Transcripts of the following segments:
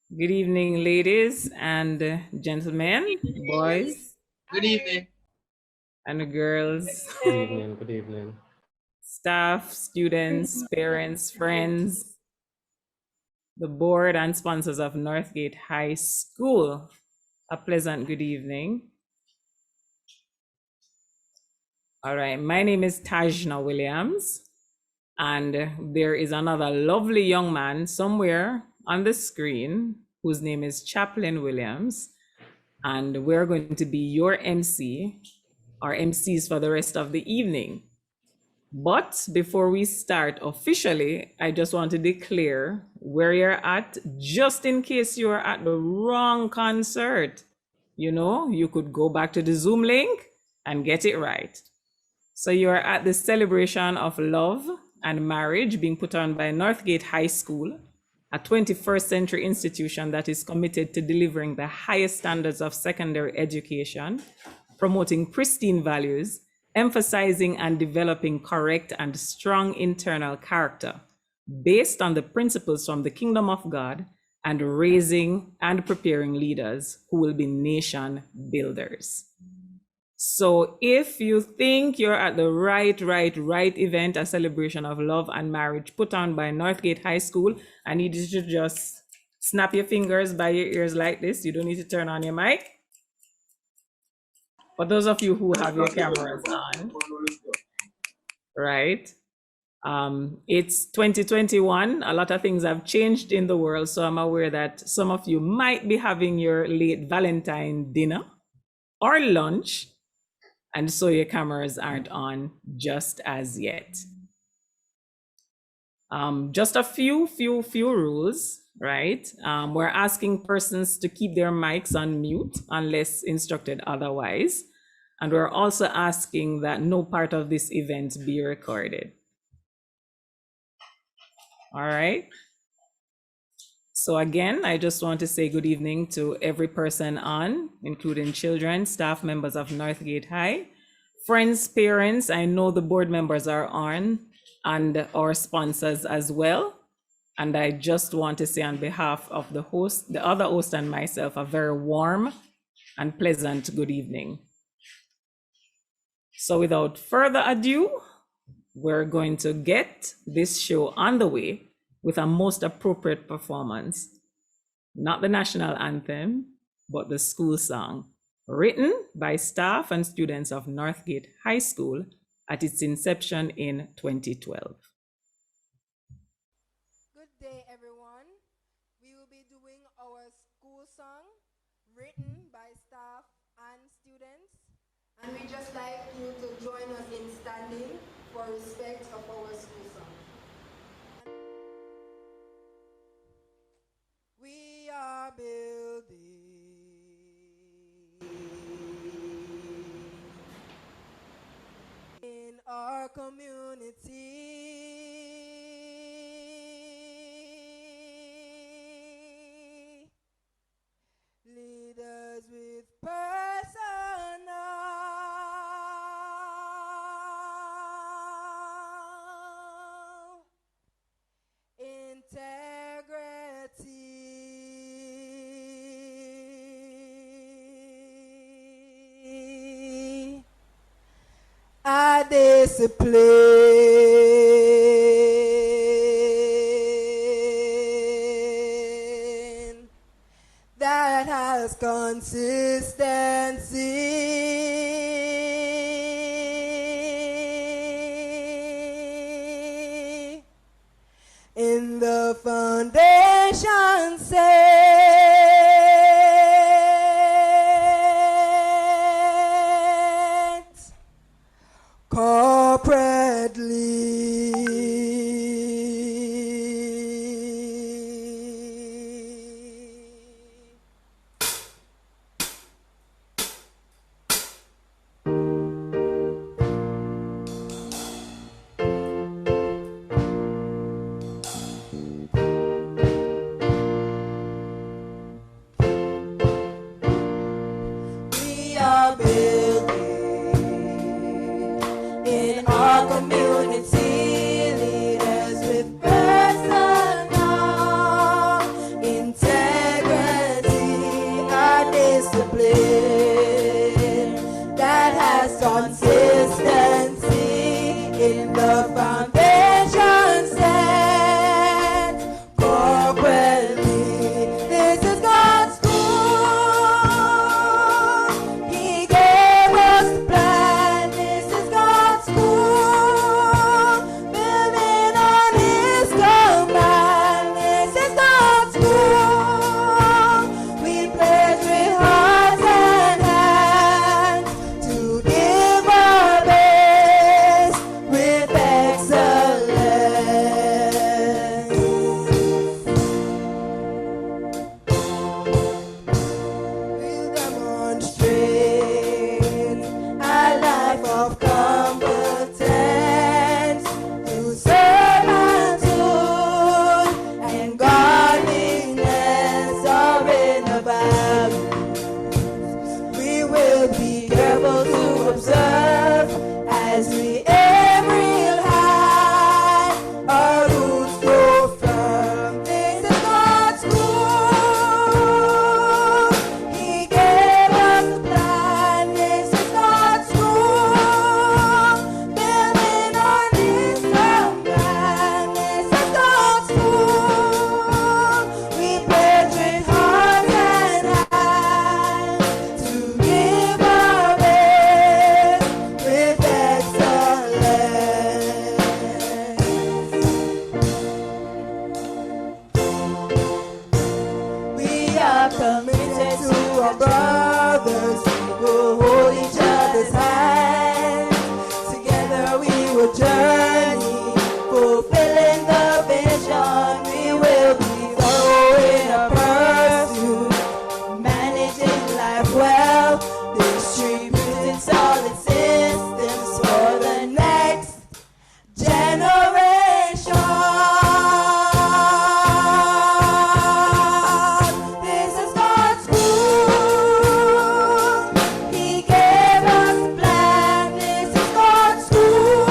Good evening, ladies and gentlemen, boys Good evening. and girls, Good evening. Good evening. staff, students, parents, friends, the board and sponsors of Northgate High School. A pleasant good evening. All right, my name is Tajna Williams, and there is another lovely young man somewhere on the screen whose name is Chaplain Williams, and we're going to be your MC, our MCs for the rest of the evening. But before we start officially, I just want to declare where you're at, just in case you are at the wrong concert. You know, you could go back to the Zoom link and get it right. So you are at the celebration of love and marriage being put on by Northgate High School, a 21st century institution that is committed to delivering the highest standards of secondary education, promoting pristine values, emphasizing and developing correct and strong internal character based on the principles from the kingdom of God, and raising and preparing leaders who will be nation builders. So if you think you're at the right event, a celebration of love and marriage put on by Northgate High School, I need you to just snap your fingers by your ears like this. You don't need to turn on your mic. For those of you who have your cameras on, right? It's 2021. A lot of things have changed in the world. So I'm aware that some of you might be having your late Valentine dinner or lunch, and so your cameras aren't on just as yet. Just a few rules, right? We're asking persons to keep their mics on mute unless instructed otherwise. And we're also asking that no part of this event be recorded. All right. So again, I just want to say good evening to every person on, including children, staff members of Northgate High, friends, parents. I know the board members are on, and our sponsors as well. And I just want to say on behalf of the host, the other host and myself, a very warm and pleasant good evening. So without further ado, we're going to get this show on the way with a most appropriate performance, not the national anthem, but the school song, written by staff and students of Northgate High School at its inception in 2012. Good day, everyone. We will be doing our school song written by staff and students. And we just like you to join us in standing for respect of our school song. We are building in our community. Leaders with personal integrity, a discipline that has consistency in the foundation set corporately. our brothers, we will hold each other's hands. Together we will journey, fulfilling the vision. We will be thorough in our pursuit, managing life well, distributing solid systems for the next generation. This is God's school. He gave us a plan. This is God's school,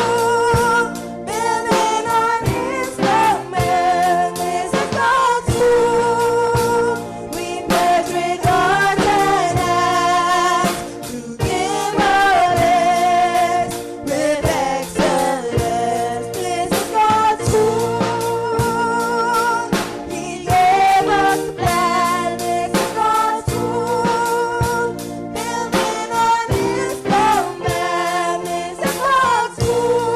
building on His command. This is God's school. We pledge with heart and hands to give our best with excellence. This is God's school. He gave us a plan. This is God's school, building on His command. This is God's school.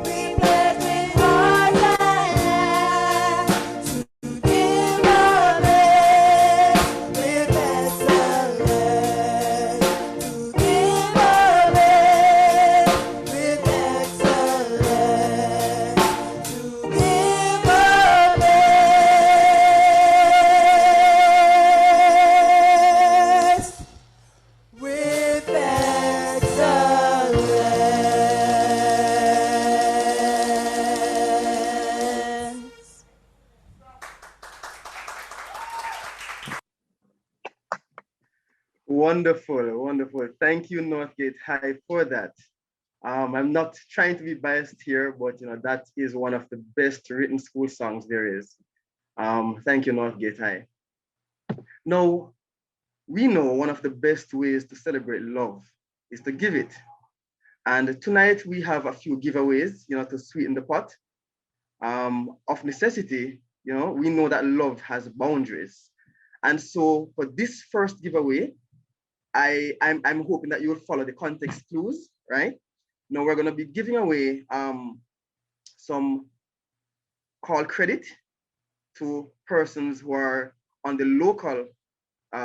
We pledge with heart and hands to give our best with excellence. To give our best with excellence. To give our best with excellence. Wonderful, wonderful. Thank you, Northgate High, for that. I'm not trying to be biased here, but that is one of the best written school songs there is. Thank you, Northgate High. Now, we know one of the best ways to celebrate love is to give it. And tonight we have a few giveaways, to sweeten the pot. Of necessity, we know that love has boundaries. And so for this first giveaway, I'm hoping that you will follow the context clues, right? Now we're going to be giving away some call credit to persons who are on the local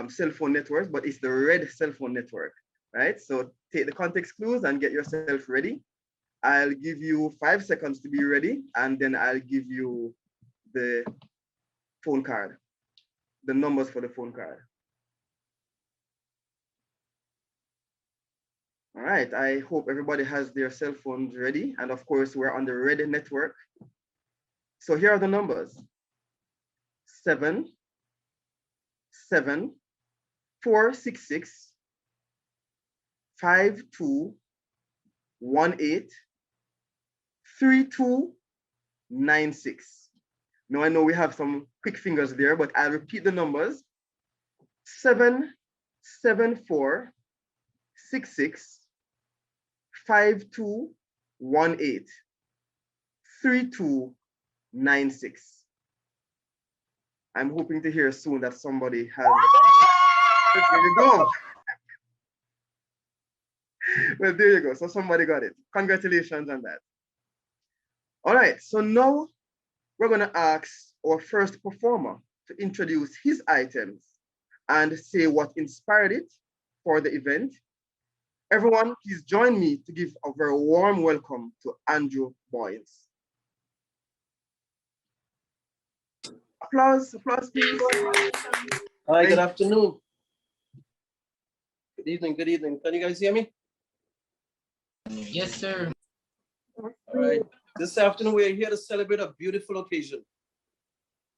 cell phone networks, but it's the red cell phone network, right? So take the context clues and get yourself ready. I'll give you 5 seconds to be ready, and then I'll give you the phone card, the numbers for the phone card. All right, I hope everybody has their cell phones ready. And of course, we're on the red network. So here are the numbers: 7 7 4 6 6 5 2 1 8 3 2 9 6. Now I know we have some quick fingers there, but I'll repeat the numbers: 7 7 4 6 6 5 2 1 8 3 2 9 6. I'm hoping to hear soon that somebody has. There you go. Well, there you go. So somebody got it. Congratulations on that. All right. So now we're going to ask our first performer to introduce his items and say what inspired it for the event. Everyone, please join me to give a very warm welcome to Andrew Boyles. Applause, applause, please. Hi, good afternoon. Good evening, good evening. Can you guys hear me? Yes, sir. All right. This afternoon, we're here to celebrate a beautiful occasion.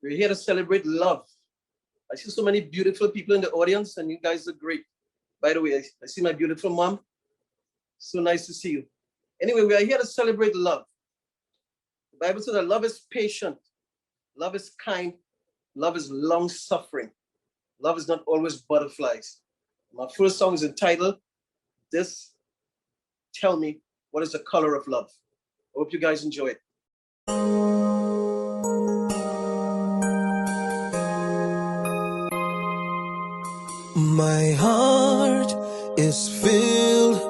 We're here to celebrate love. I see so many beautiful people in the audience, and you guys are great. By the way, I see my beautiful mom. So nice to see you. Anyway, we are here to celebrate love. The Bible says that love is patient, love is kind, love is long-suffering. Love is not always butterflies. My first song is entitled, This Tell Me What is the Color of Love. I hope you guys enjoy it. My heart is filled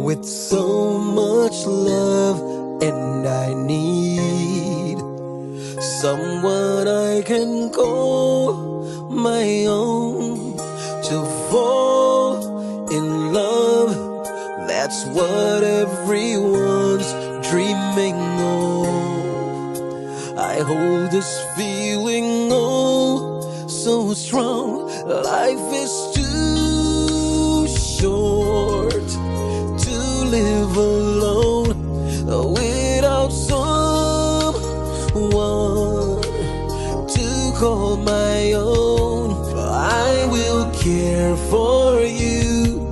with so much love, and I need someone I can call my own to fall in love. That's what everyone's dreaming of. I hold this feeling oh so strong. Life is too short to live alone without someone to call my own. I will care for you,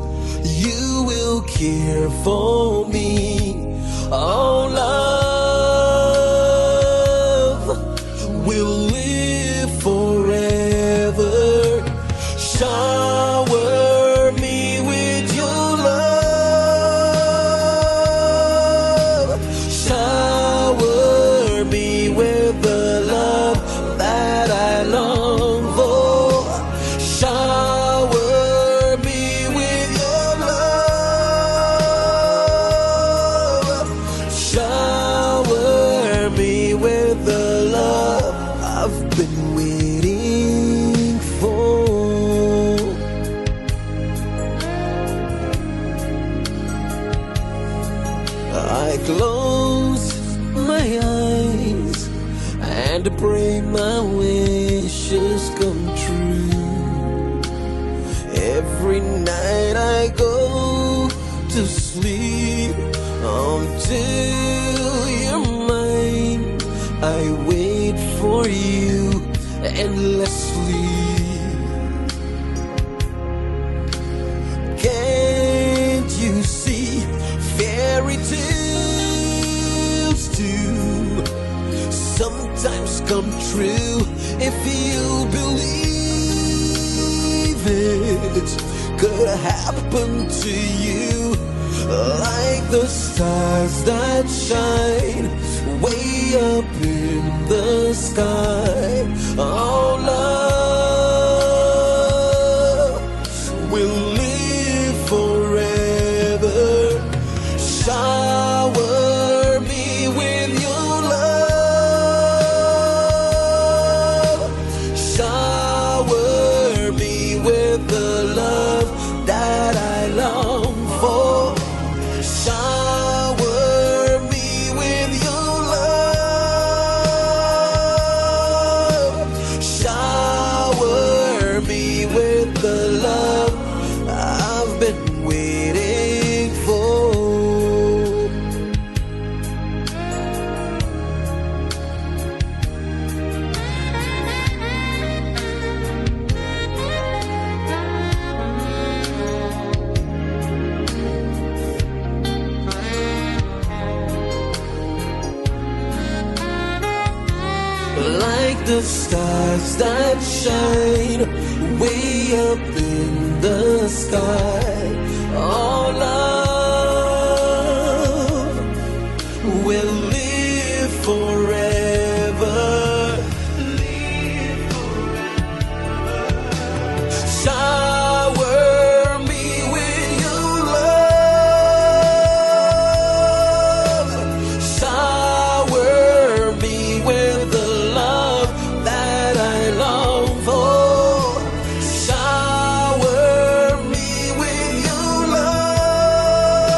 you will care for me. Oh, love will live forever. Shower me with your love. Shower me with the love that I long for. Shower me with your love. Shower me with the love I've been waiting for. I close my eyes and pray my wishes come true. Every night I go to sleep until you're mine. I wait for you endlessly. Can't you see fairy tales do sometimes come true if you believe it could happen to you, like the stars that shine way up in the sky. Oh, love will live forever. Shower me with your love. Shower me with the love that I long for. Shower me with your love. Shower me with the love I've been waiting for. Like the stars that shine way up in the sky. Oh, love will live forever. Shower me with your love. Shower me with the love that I long for. Shower me with your love.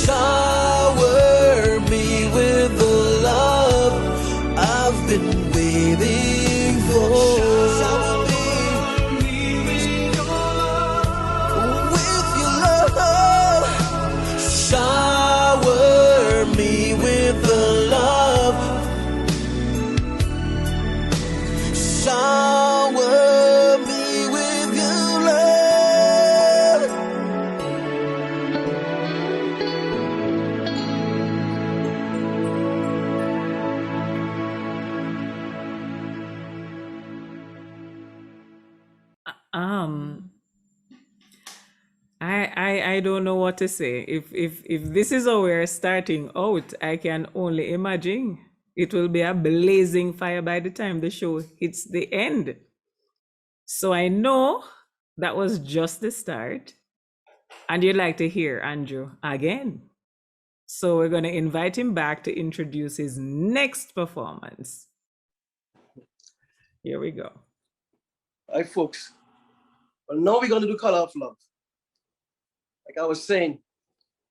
Shower me with the love I've been waiting for. Shower me with your love. Shower me with the love. Shower me with your love. Um, I don't know what to say. If this is how we're starting out, I can only imagine it will be a blazing fire by the time the show hits the end. So I know that was just the start. And you'd like to hear Andrew again. So we're going to invite him back to introduce his next performance. Here we go. All right, folks. Well, now we're going to do Color of Love. Like I was saying,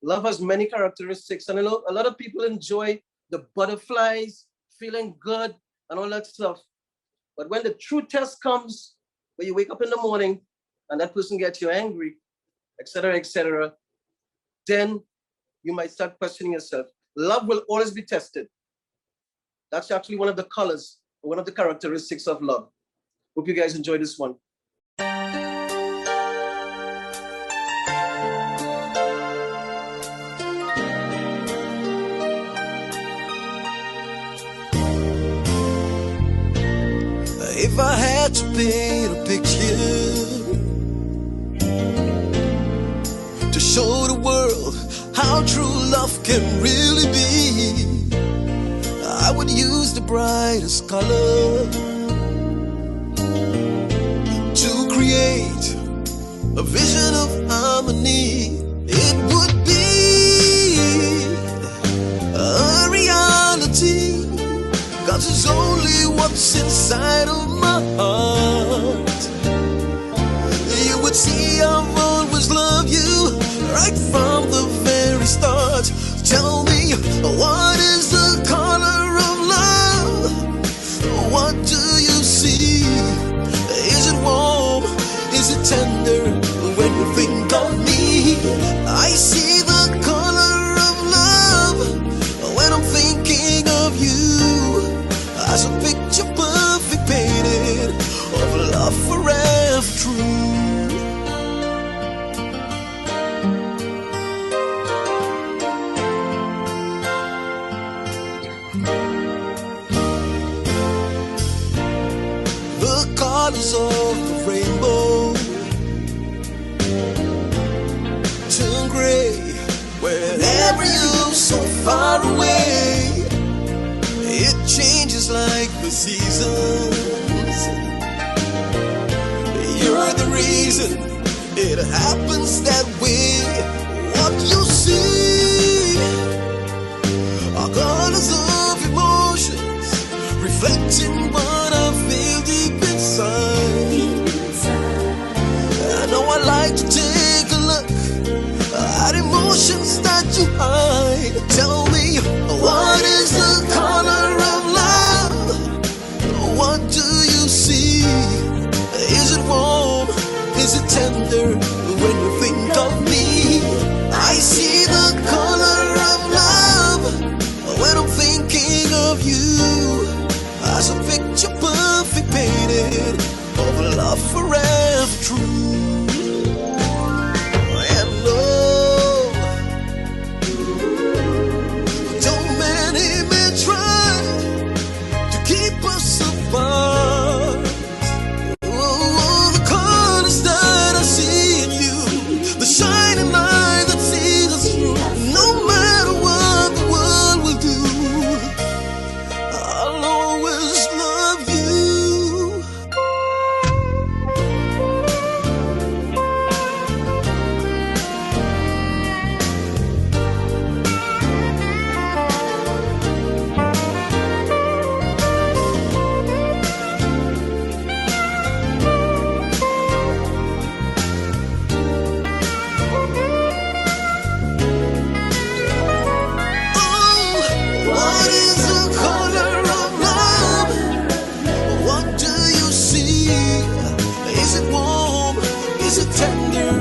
love has many characteristics, and I know a lot of people enjoy the butterflies, feeling good, and all that stuff. But when the true test comes, where you wake up in the morning and that person gets you angry, etc., then you might start questioning yourself. Love will always be tested. That's actually one of the colors, one of the characteristics of love. Hope you guys enjoy this one. If I had to paint a picture to show the world how true love can really be, I would use the brightest color to create a vision of harmony. It would be a reality, 'cause it's only what's inside of my heart. You would see I've always loved you right from the very start. Tell me, what is the color of love? What do you see? Is it warm? Is it tender? When you think of me, I see the color of love when I'm thinking of you. As a picture perfect painted of love forever true. The colors of the rainbow turn gray wherever you're so far away. It changes like the seasons. You're the reason it happens that way. What you see are colors of emotions, reflecting what I feel deep inside. I know I like to take a look at emotions that you hide. Tell me, what is the color of love? What do you see? Is it warm? Is it tender? When you think of me, I see the color of love when I'm thinking of you. As a picture perfect painted of love forever true. And oh, don't many men try to keep us apart. Oh, the colors that I see in you, the shining light that sees us through. No matter what the world will do, I'll always love you. Oh, what is the color of love? What do you see? Is it warm? Is it tender?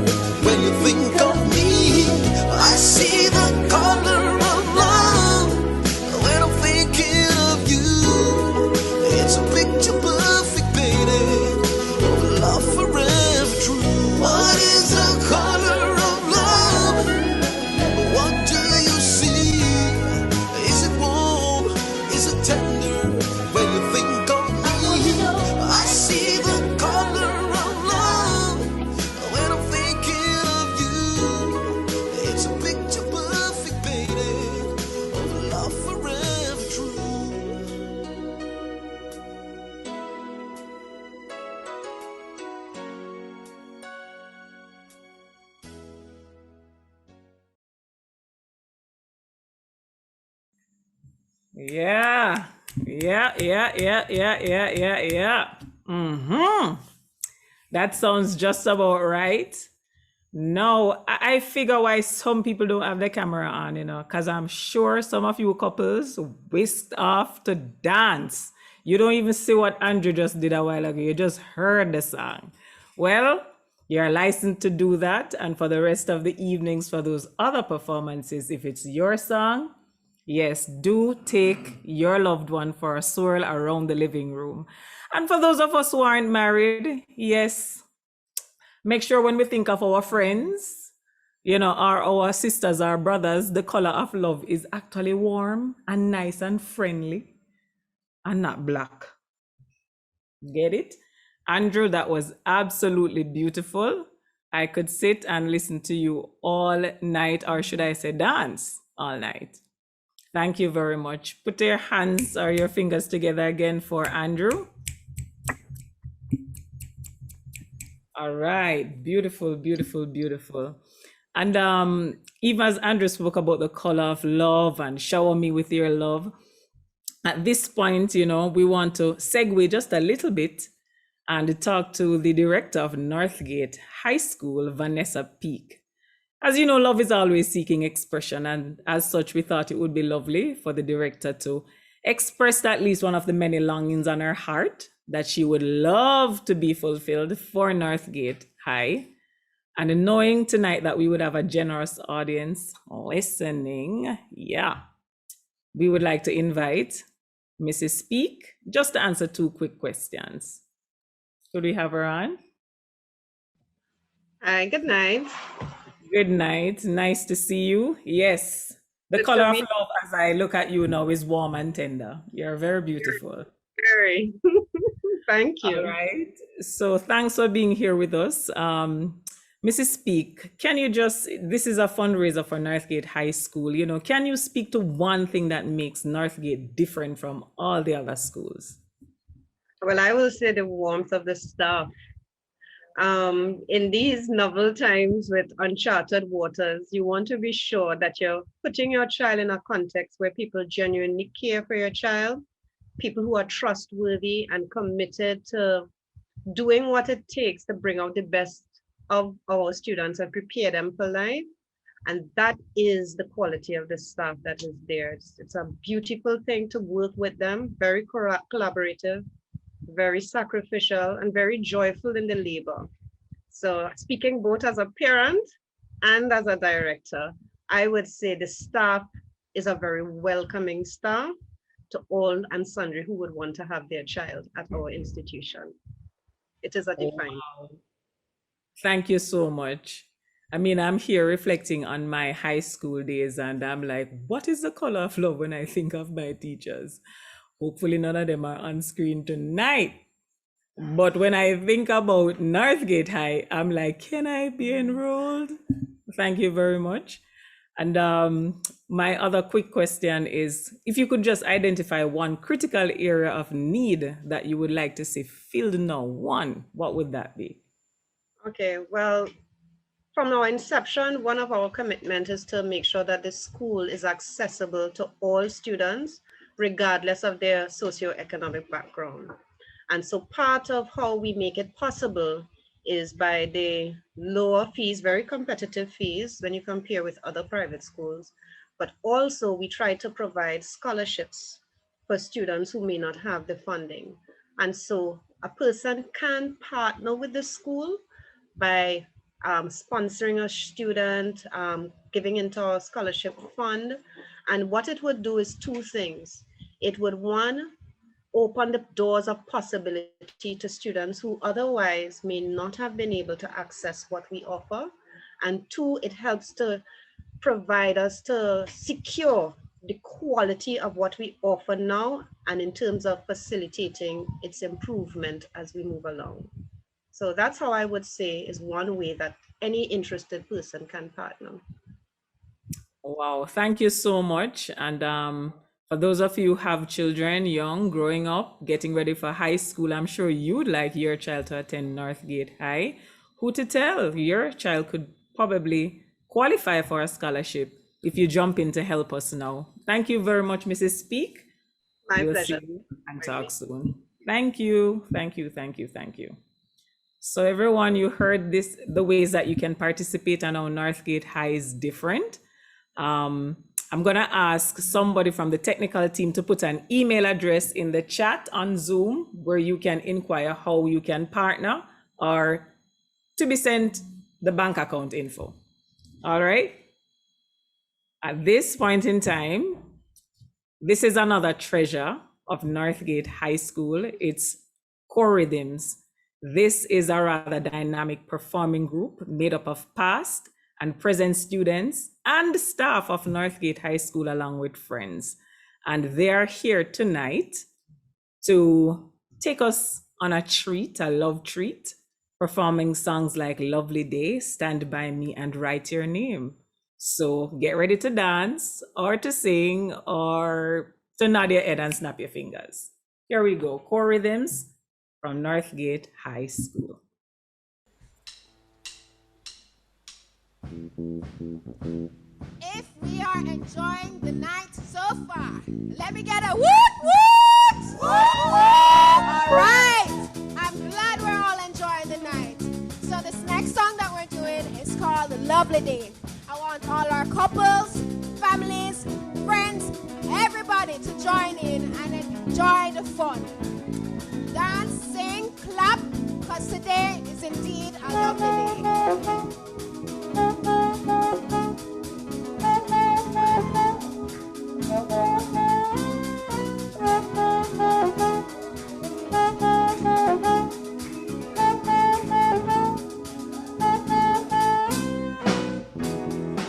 When you think of me, I see the color of love when I'm thinking of you. It's a picture perfect painted of love forever true. What is the color of love? What do you see? Is it warm? Is it tender? When you think of me, I see the color of love when I'm thinking of you. It's a picture perfect painted of love forever true. Yeah. Yeah. Mm-hmm. That sounds just about right. No, I figure why some people don't have the camera on, because I'm sure some of you couples whisked off to dance. You don't even see what Andrew just did a while ago. You just heard the song. Well, you're licensed to do that. And for the rest of the evenings, for those other performances, if it's your song, yes, do take your loved one for a swirl around the living room. And for those of us who aren't married, yes, make sure when we think of our friends, our sisters, our brothers, the color of love is actually warm and nice and friendly and not black. Get it? Andrew, that was absolutely beautiful. I could sit and listen to you all night, or should I say dance all night. Thank you very much. Put your hands or your fingers together again for Andrew. All right, beautiful, beautiful, beautiful. And even as Andrew spoke about the color of love and shower me with your love, at this point, we want to segue just a little bit and talk to the director of Northgate High School, Vanessa Peak. As you know, love is always seeking expression, and as such, we thought it would be lovely for the director to express at least one of the many longings on her heart that she would love to be fulfilled for Northgate High. And knowing tonight that we would have a generous audience listening, we would like to invite Mrs. Speak just to answer 2 quick questions. Could we have her on? Hi, good night. Good night. Nice to see you. Yes. The Good color to of meet love as I look at you now is warm and tender. You're very beautiful. Very. Thank you. All right. So thanks for being here with us. Mrs. Speak, can you this is a fundraiser for Northgate High School. Can you speak to one thing that makes Northgate different from all the other schools? Well, I will say the warmth of the staff. In these novel times with uncharted waters, you want to be sure that you're putting your child in a context where people genuinely care for your child, people who are trustworthy and committed to doing what it takes to bring out the best of our students and prepare them for life. And that is the quality of the staff that is there. It's a beautiful thing to work with them, very collaborative, very sacrificial, and very joyful in the labor. So speaking both as a parent and as a director, I would say the staff is a very welcoming staff to all and sundry who would want to have their child at our institution. It is a defining. Wow. Thank you so much. I mean, I'm here reflecting on my high school days, and I'm like, what is the color of love when I think of my teachers? Hopefully none of them are on screen tonight. But when I think about Northgate High, I'm like, can I be enrolled? Thank you very much. And my other quick question is, if you could just identify one critical area of need that you would like to see filled now, what would that be? Okay, well, from our inception, one of our commitments is to make sure that the school is accessible to all students, regardless of their socioeconomic background. And so part of how we make it possible is by the lower fees, very competitive fees when you compare with other private schools, but also we try to provide scholarships for students who may not have the funding. And so a person can partner with the school by sponsoring a student, giving into our scholarship fund. And what it would do is 2 things. It would, 1, open the doors of possibility to students who otherwise may not have been able to access what we offer. And 2, it helps to provide us to secure the quality of what we offer now and in terms of facilitating its improvement as we move along. So that's how I would say is one way that any interested person can partner. Wow, thank you so much. And for those of you who have children young, growing up, getting ready for high school, I'm sure you'd like your child to attend Northgate High. Who to tell? Your child could probably qualify for a scholarship if you jump in to help us now. Thank you very much, Mrs. Speak. My We'll pleasure. see you and talk soon. Thank you, thank you, thank you, thank you. So everyone, you heard this, the ways that you can participate and how Northgate High is different. I'm gonna ask somebody from the technical team to put an email address in the chat on Zoom where you can inquire how you can partner or to be sent the bank account info. All right. At this point in time, this is another treasure of Northgate High School. It's Core Rhythms. This is a rather dynamic performing group made up of past and present students and staff of Northgate High School along with friends. And they are here tonight to take us on a treat, a love treat, performing songs like Lovely Day, Stand By Me, and Write Your Name. So get ready to dance or to sing or to nod your head and snap your fingers. Here we go, Core Rhythms from Northgate High School. If we are enjoying the night so far, let me get a woot woot! Woot woot! All right, I'm glad we're all enjoying the night. So this next song that we're doing is called Lovely Day. I want all our couples, families, friends, everybody to join in and enjoy the fun. Dance, sing, clap, because today is indeed a lovely day.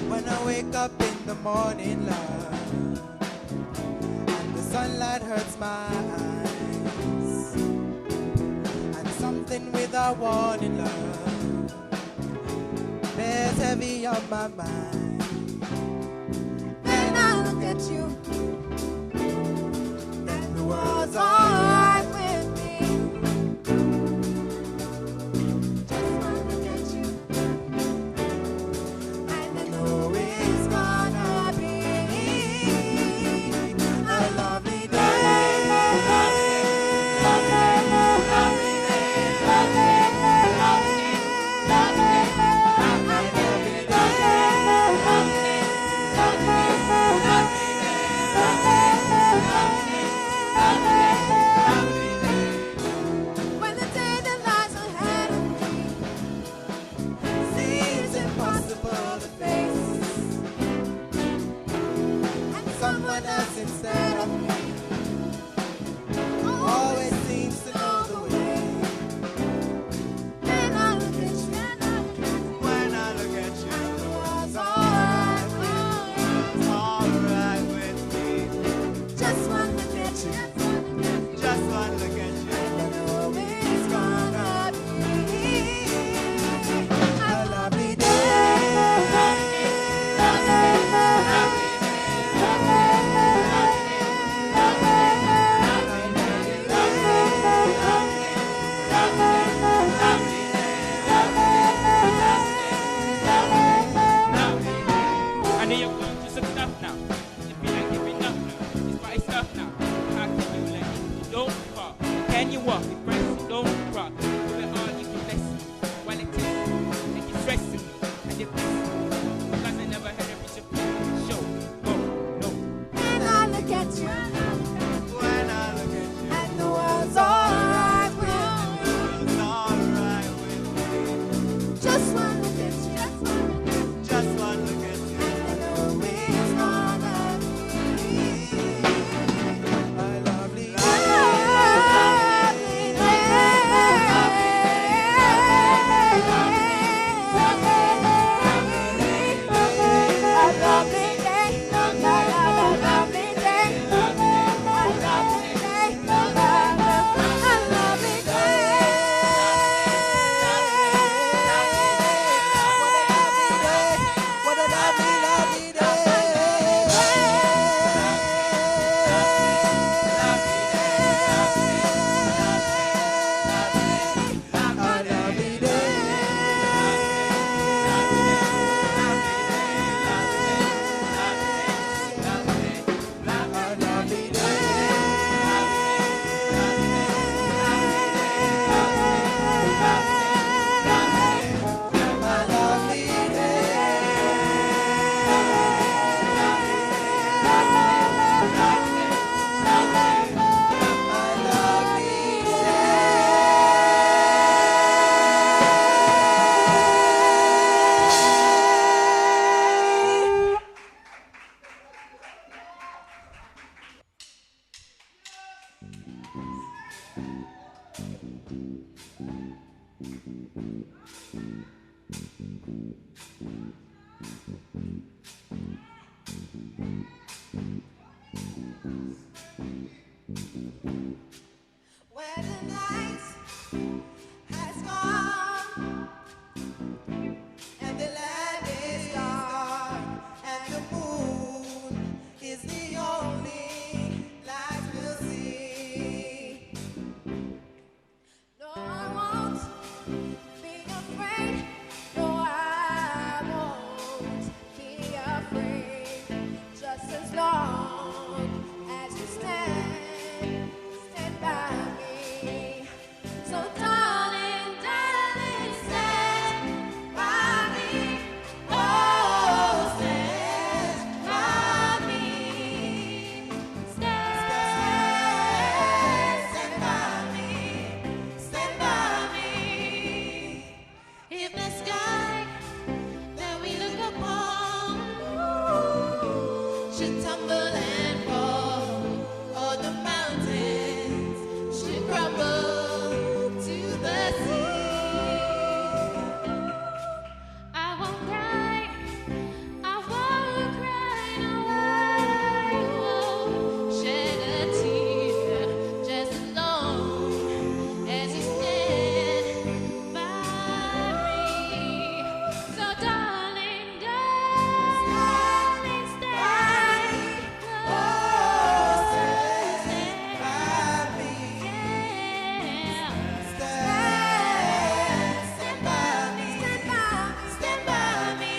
When I wake up in the morning, love, and the sunlight hurts my eyes, and something without warning, love, bears heavy on my mind. Then I look at you, and the world's alright with me. Just one look at you, and I know it's gonna be a lovely day. When the day that lies ahead of me seems impossible to face, and someone else instead of me always seems to know the way. Then I look at you, when I look at you, and the world's alright with me. Just one look at you, just one look at you, and I know it's gonna be a lovely I know you're going through some stuff now. You feel like giving up now. It's my stuff now. How can you let it? Don't fall. Can you walk? It breaks. Don't rock. Do it all if you bless me. While it takes me, and you're stressing me. And you're blessing me. Because I never had a reach of show. Go, no. When I look at you, When I look at you, and the world's alright with it's alright with me. me. Just one look at you, Just one look at you, and I know it's gonna be my lovely lovely Where the night has gone and the land is dark and the moon is the only light we'll see. No, I won't be afraid. No, I won't be afraid. Just as long as you stand by me. So darling, darling, stand by me. Oh, stand by me. Stand by me. Stand by me. If the sky that we look upon should tumble and fall, or the mountains should crumble to the sea, I won't cry, I won't cry, no, I won't shed a tear, just as long as you stand by me. So darling, darling, stand. Oh, stand by me. Yeah. Stand by me. Stand by me. Stand by me.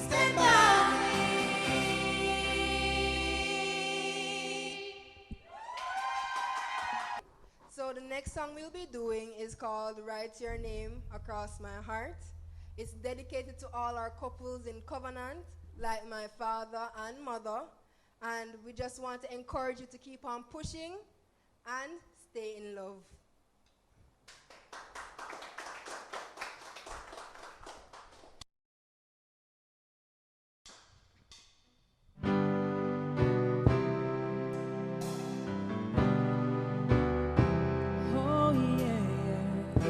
Stand by So the next song we'll be doing is called Write Your Name Across My Heart. It's dedicated to all our couples in covenant, like my father and mother. And we just want to encourage you to keep on pushing and stay in love. Oh yeah,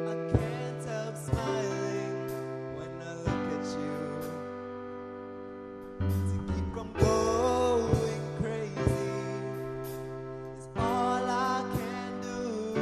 I can't help smiling when I look at you. To keep from going crazy is all I can do.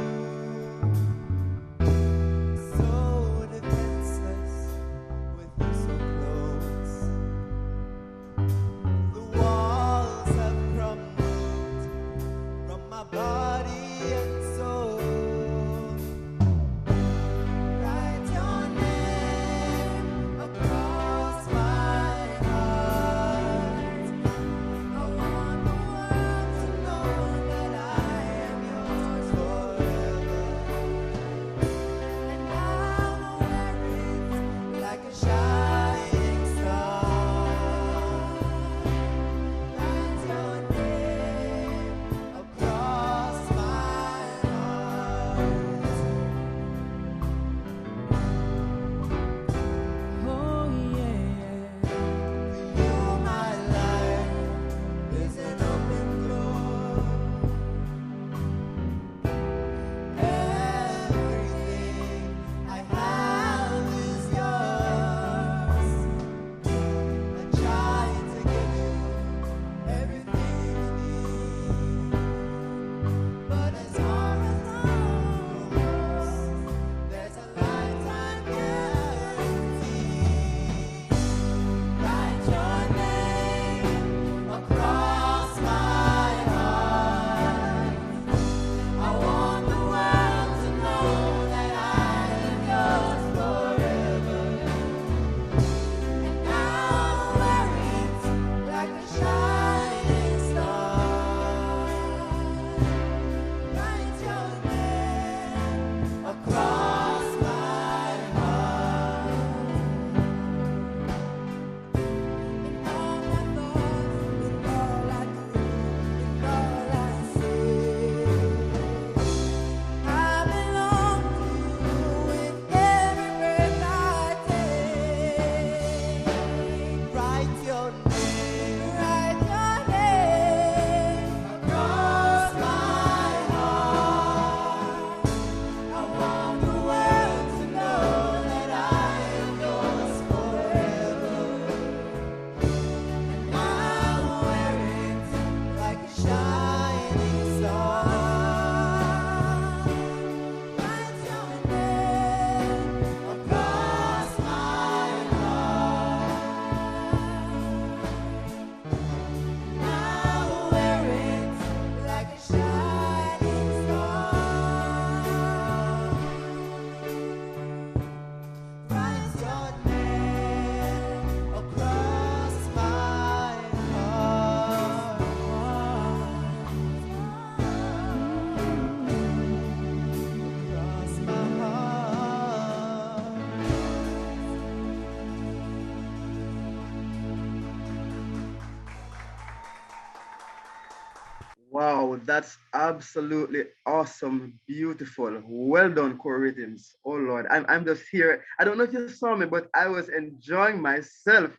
Wow, that's absolutely awesome, beautiful. Well done, core rhythms. Oh Lord, I'm just here. I don't know if you saw me, but I was enjoying myself.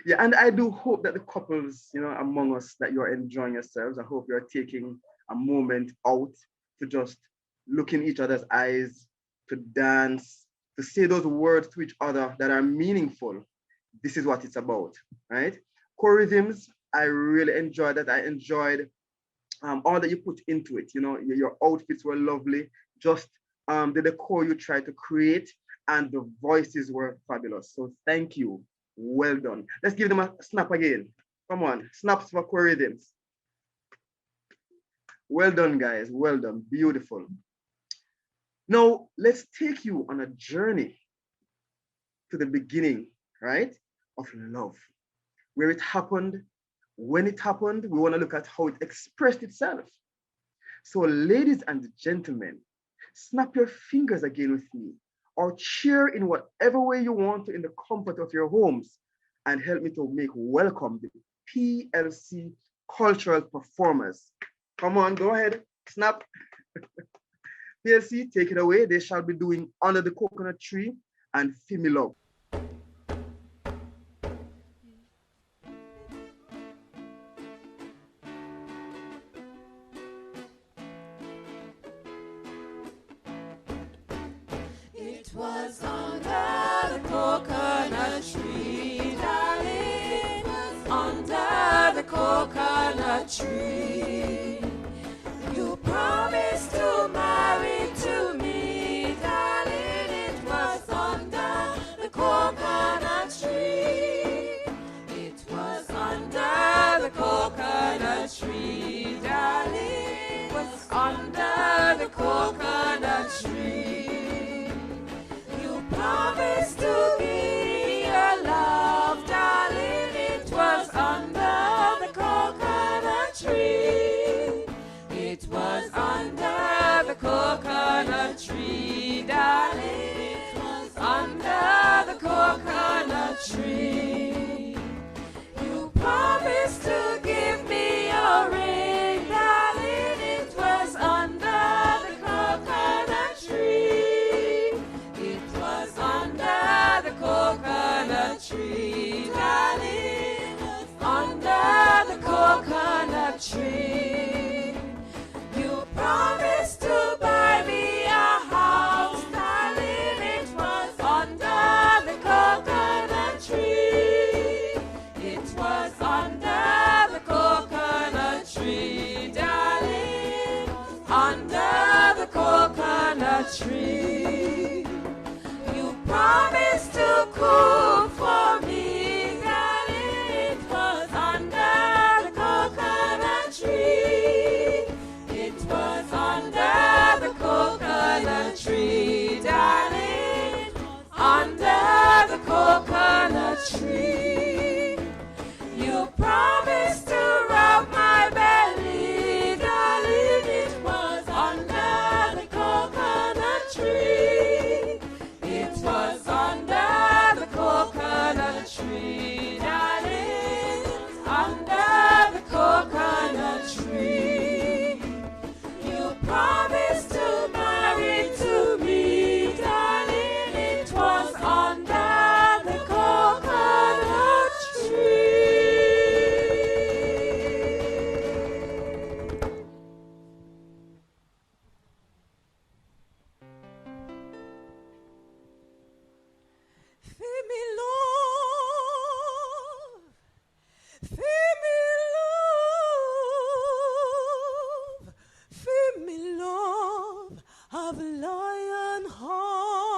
Yeah, and I do hope that the couples, among us, that you're enjoying yourselves. I hope you're taking a moment out to just look in each other's eyes, to dance, to say those words to each other that are meaningful. This is what it's about, right? Core rhythms, I really enjoyed that. I enjoyed all that you put into it. Your outfits were lovely. Just the decor you tried to create, and the voices were fabulous. So thank you. Well done. Let's give them a snap again. Come on, snaps for core rhythms. Well done, guys. Well done. Beautiful. Now let's take you on a journey to the beginning, right, of love, where it happened, when it happened. We want to look at how it expressed itself. So, ladies and gentlemen, snap your fingers again with me, or cheer in whatever way you want to in the comfort of your homes, and help me to make welcome the PLC cultural performers. Come on, go ahead, snap. PLC, take it away. They shall be doing Under the Coconut Tree and Feel Me Love. It was under the coconut tree, darling, under the coconut tree. You promised to marry to me, darling. It was under the coconut tree. It was under the coconut tree, darling. It was under the coconut tree. You promised to be your love, darling. It was under the coconut tree. It was under the coconut tree, darling. It was under the coconut tree. You promised to give me your ring, darling. It was under the coconut tree. It was under the coconut tree, darling. Under the coconut tree. You promised to buy me a house, darling. It was under the coconut tree. It was under the coconut tree, darling. Under the coconut tree. You promised to cook for me, darling. It was under the coconut tree. It was under the coconut tree, darling. Under the coconut tree. You promised to rub my belly, darling. It was under the coconut tree. It was under the coconut tree, darling. Under the coconut tree. You promised to marry to me, darling. It was under the coconut tree. Feel me love, feel me love, feel me love of lion heart.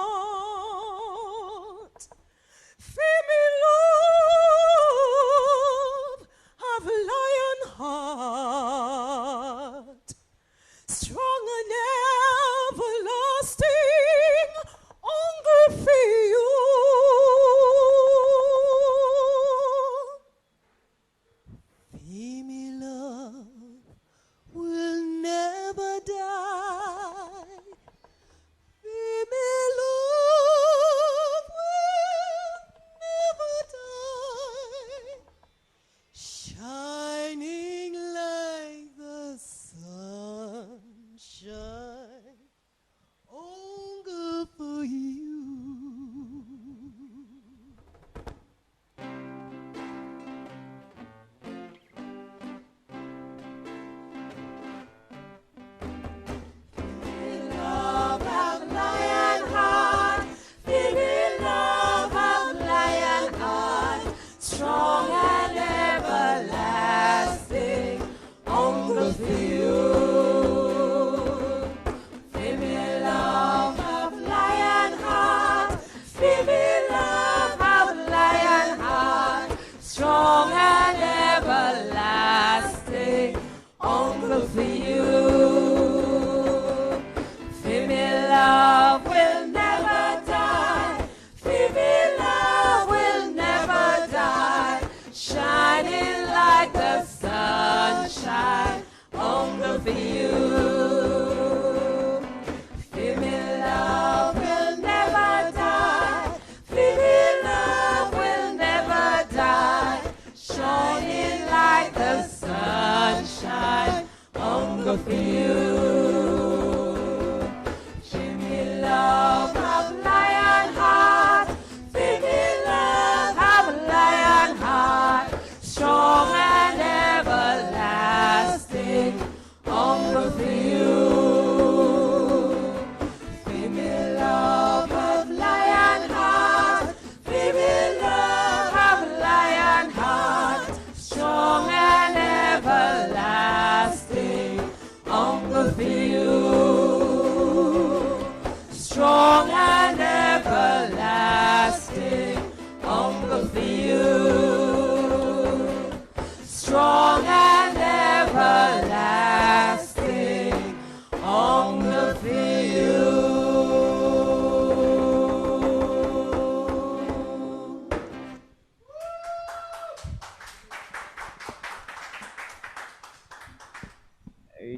Feel me love of lion heart. Strong and everlasting hunger for you. Feel me love will never die. Feel me love will never die. Shining light.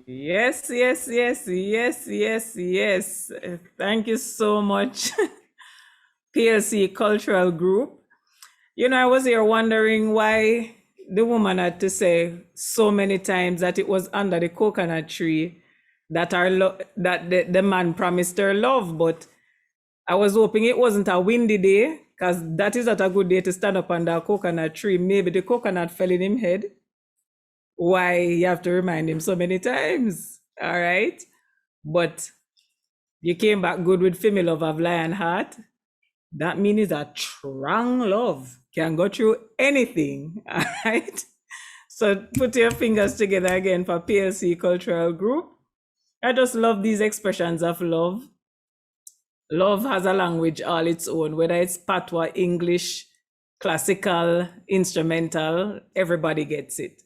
Yes, yes, yes, yes, yes, yes. Thank you so much, PLC Cultural Group. You know, I was here wondering why the woman had to say so many times that it was under the coconut tree that the man promised her love, but I was hoping it wasn't a windy day, because that is not a good day to stand up under a coconut tree. Maybe the coconut fell in his head. Why you have to remind him so many times? All right. But you came back good with Femi Love of Lion Heart. That means it's a strong love. Can go through anything. All right. So put your fingers together again for PLC Cultural Group. I just love these expressions of love. Love has a language all its own, whether it's patois, English, classical, instrumental, everybody gets it.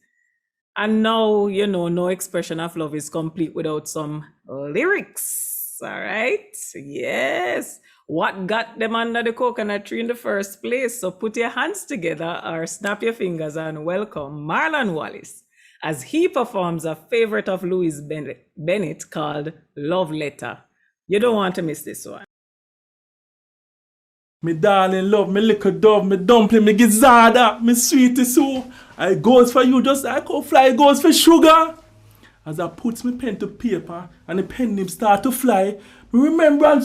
And now, you know, no expression of love is complete without some lyrics. All right. Yes. What got them under the coconut tree in the first place? So put your hands together or snap your fingers and welcome Marlon Wallace as he performs a favorite of Louis Bennett called Love Letter. You don't want to miss this one. Me darling love, me little dove, me dumpling, me gizzada, me sweetie so. I goes for you just like how fly goes for sugar. As I put my pen to paper and the pen nib start to fly, me remember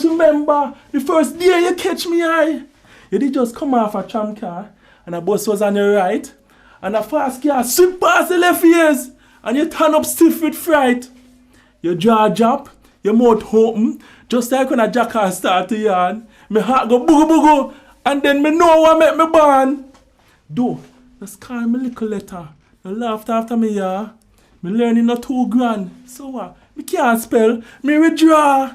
the first day you catch me eye. You did just come off a tram car and a bus was on your right and a fast car sweep past the left ears and you turn up stiff with fright. Your jaw drop, your mouth open, just like when a jackass start to yarn. My heart go boogo boogo, and then me know what make me born. Though, just call me little letter. No laugh after me, yeah. Me learning not too grand. So what? Me can't spell, me withdraw.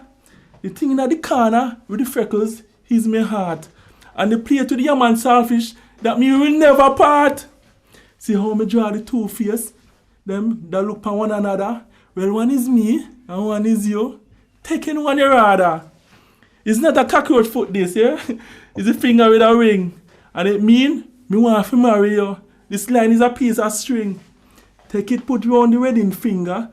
The thing in the corner with the freckles is my heart. And the play to the yaman selfish that me will never part. See how me draw the two face? Them that look upon one another. Well, one is me and one is you. Taking one your rather. It's not a cockroach foot this, yeah? It's a finger with a ring. And it mean, me want to marry you. This line is a piece of string. Take it, put round the wedding finger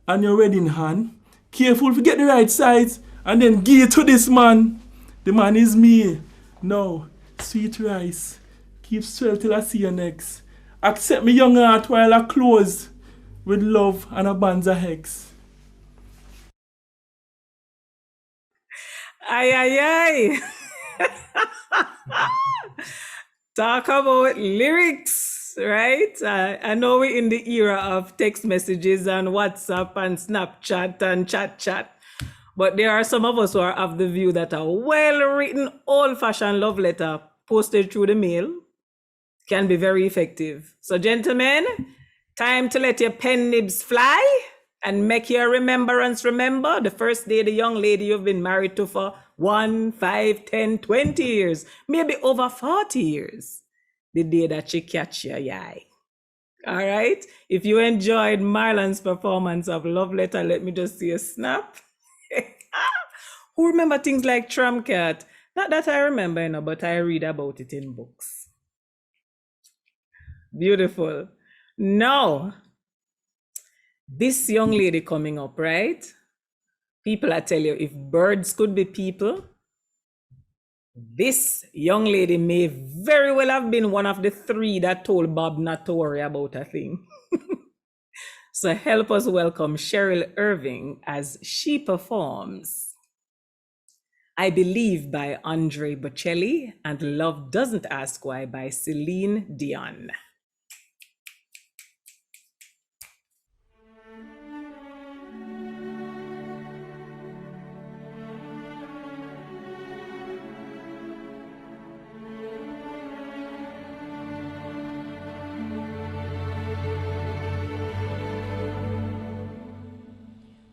and your wedding hand. Careful to get the right size and then give it to this man. The man is me. Now, sweet rice. Keep swell till I see you next. Accept me young heart while I close with love and a banza hex. Ay, ay, ay. Talk about lyrics, right? I know we're in the era of text messages and WhatsApp and Snapchat and chat. But there are some of us who are of the view that a well-written, old-fashioned love letter posted through the mail can be very effective. So, gentlemen, time to let your pen nibs fly and make your remembrance remember the first day the young lady you've been married to for 1, 5, 10, 20 years, maybe over 40 years, the day that she catch your eye. All right? If you enjoyed Marlon's performance of Love Letter, let me just see a snap. Who remember things like Tramcat? Not that I remember, but I read about it in books. Beautiful. Now, this young lady coming up, right? People, I tell you, if birds could be people, this young lady may very well have been one of the 3 that told Bob not to worry about a thing. So help us welcome Cheryl Irving as she performs I Believe by Andre Bocelli and Love Doesn't Ask Why by Celine Dion.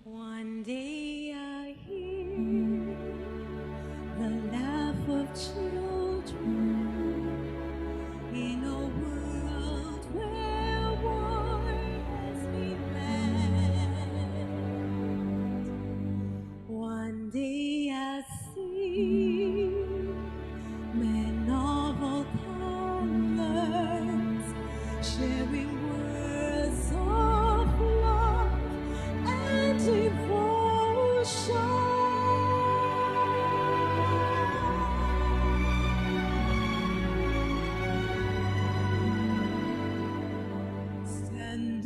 One day I hear the laugh of children in a world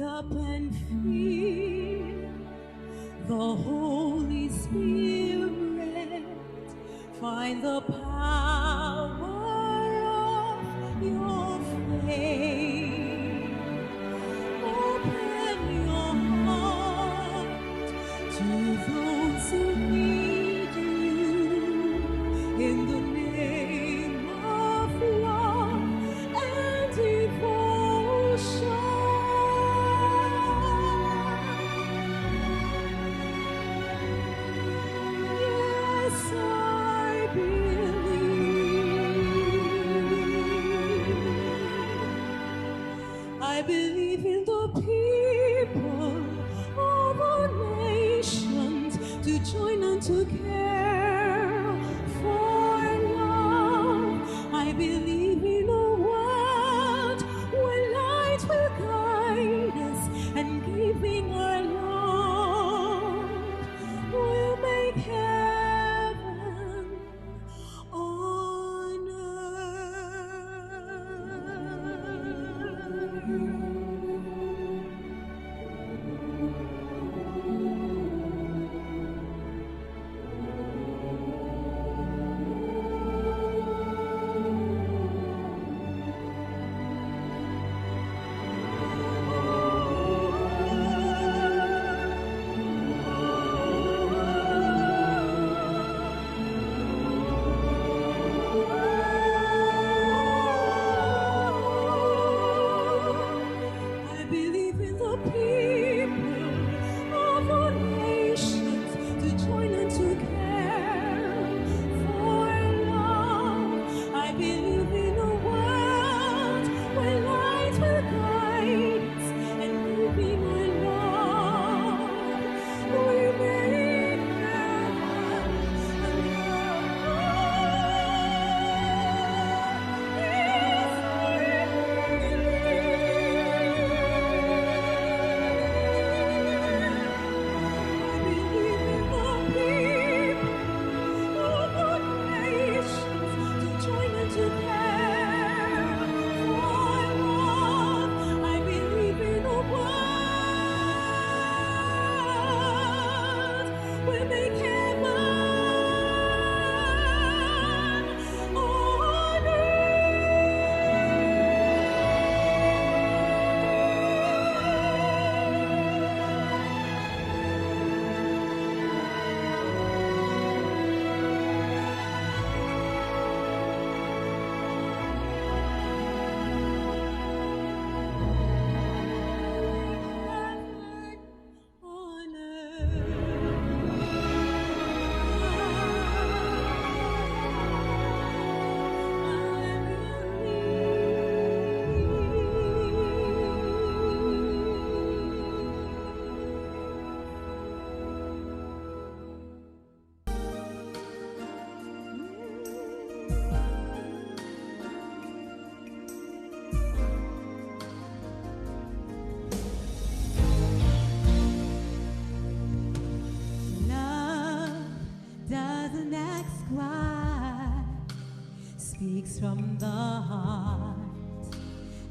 stand up and feel the Holy Spirit. Find the power of your faith. Open your heart to those who need you in the name of love and devotion. Yes, I believe. I believe in the people of all nations to join and to care for love. I believe in a world where light will guide us and giving our love will make heaven on I believe in the people of all nations to join and to care for love. I believe in a world where light will guide us and giving our love will make heaven on Love doesn't ask why, speaks from the heart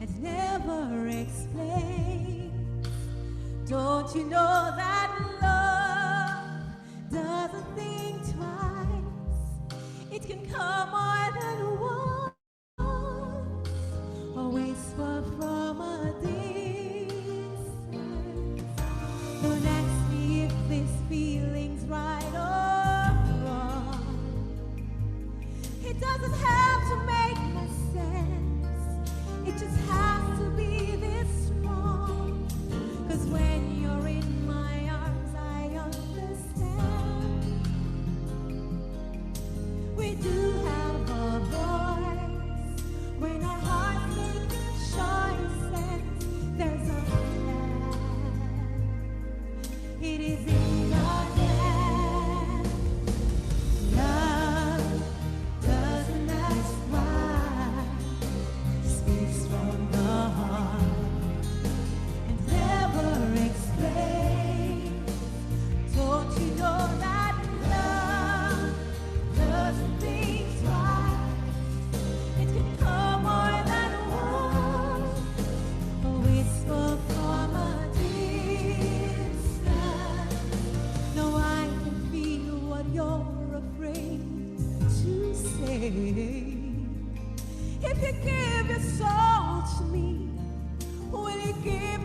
and never explains. Don't you know that love doesn't think twice? It can come more than once, or whisper from a distance. Don't ask me if this feeling's right or wrong. It doesn't have to make much sense. It just has to be this strong. 'Cause when you're in my arms, I understand. We do have a voice when our hearts make choices. There's a plan.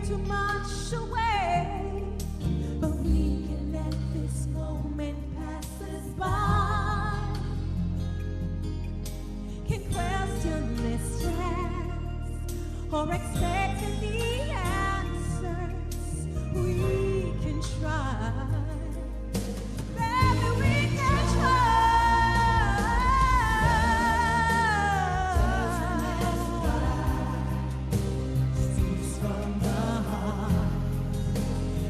too much away, but we can let this moment pass us by. Can question this chance or expect the answers. We can try. Baby, we can try. Speaks from the heart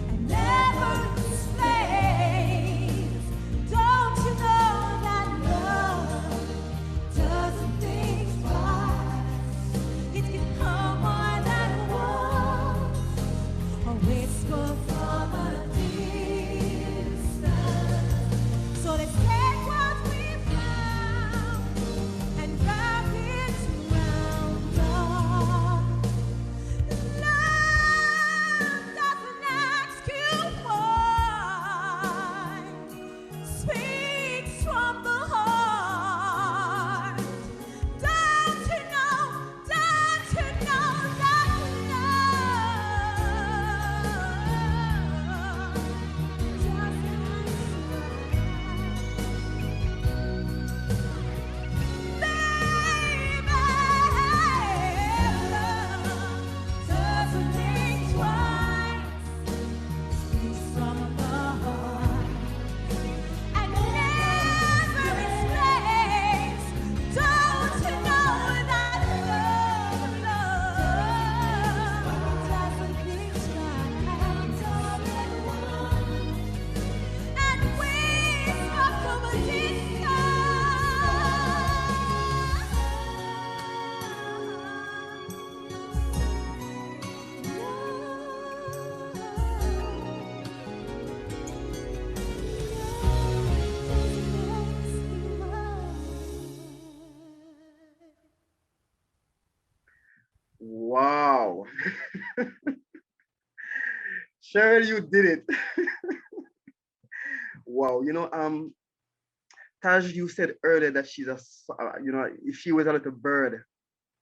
and never slaves. Don't you know that love doesn't think twice? It can come more than once, a whisper from a distance. So let's take what we found and wrap it around us. Love doesn't ask you why, speaks from the heart. Don't you know that doesn't think twice, speaks from the heart and never explains. Don't you know that love doesn't think twice, and whisper from a distance. Wow. Cheryl, you did it. Wow. Taj, you said earlier that she's if she was a little bird,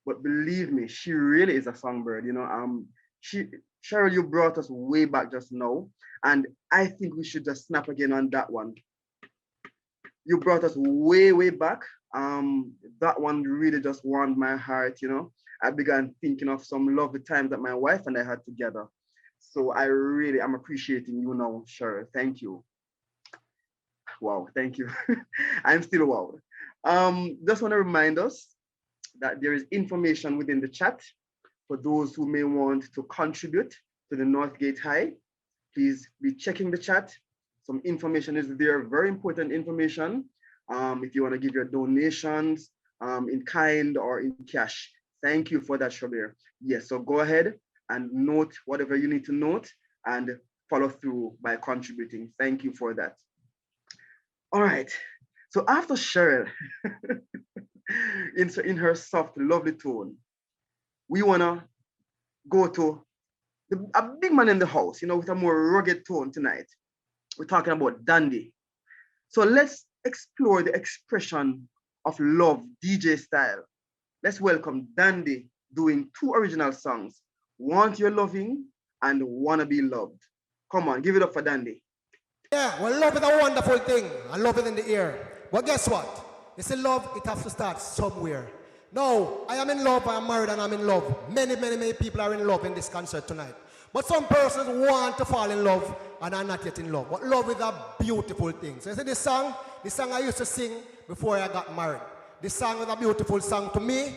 but believe me, she really is a songbird. She Cheryl, you brought us way back just now, and I think we should just snap again on that one. You brought us way, way back. That one really just warmed my heart. I began thinking of some lovely times that my wife and I had together. So I'm appreciating you now, Cheryl. Thank you. Wow, thank you. I'm still wowed. Just want to remind us that there is information within the chat for those who may want to contribute to the NorthGate High. Please be checking the chat. Some information is there, very important information. If you want to give your donations in kind or in cash. Thank you for that, Shabir. Yes, so go ahead and note whatever you need to note and follow through by contributing. Thank you for that. All right, so after Cheryl, in her soft, lovely tone, we wanna go to a big man in the house, with a more rugged tone tonight. We're talking about Dandy. So let's explore the expression of love, DJ style. Let's welcome Dandy doing 2 original songs, Want Your Loving and Wanna Be Loved. Come on, give it up for Dandy. Yeah, well, love is a wonderful thing. I love it in the air. But guess what? You see, love, it has to start somewhere. No, I am in love, I am married, and I'm in love. Many, many, many people are in love in this concert tonight. But some persons want to fall in love and are not yet in love. But love is a beautiful thing. So you see this song I used to sing before I got married. This song is a beautiful song to me.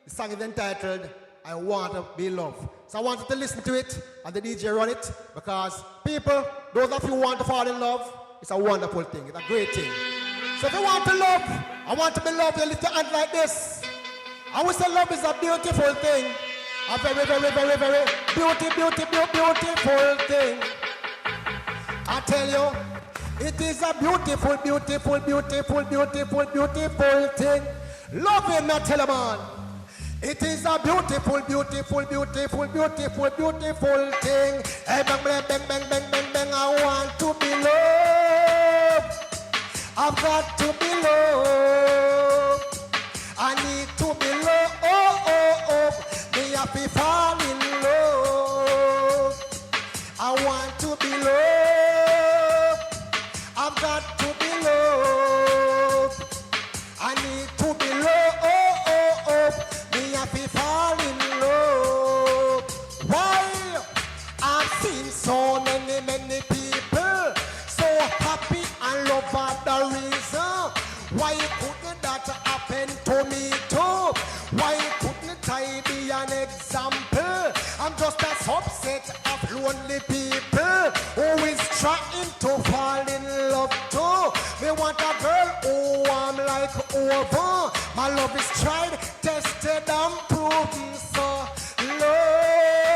The song is entitled, I Want to Be Loved. So I want you to listen to it and the DJ run it, because people, those of you who want to fall in love, it's a wonderful thing. It's a great thing. So if you want to love, I want to be loved, you lift your hand like this. I would say love is a beautiful thing. A very, very, very, very beautiful thing. I tell you, it is a beautiful thing. Loving, not tell a man. It is a beautiful thing. Hey, bang, bang, bang, bang, bang, bang, bang. I want to be loved. I've got to be loved. I need to be loved. Me happy fall in seen so many people so happy and love for the reason. Why couldn't that happen to me too? Why couldn't I be an example? I'm just a subset of lonely people who is trying to fall in love too. Me want a girl who I'm like over. My love is tried, tested and proven. So love,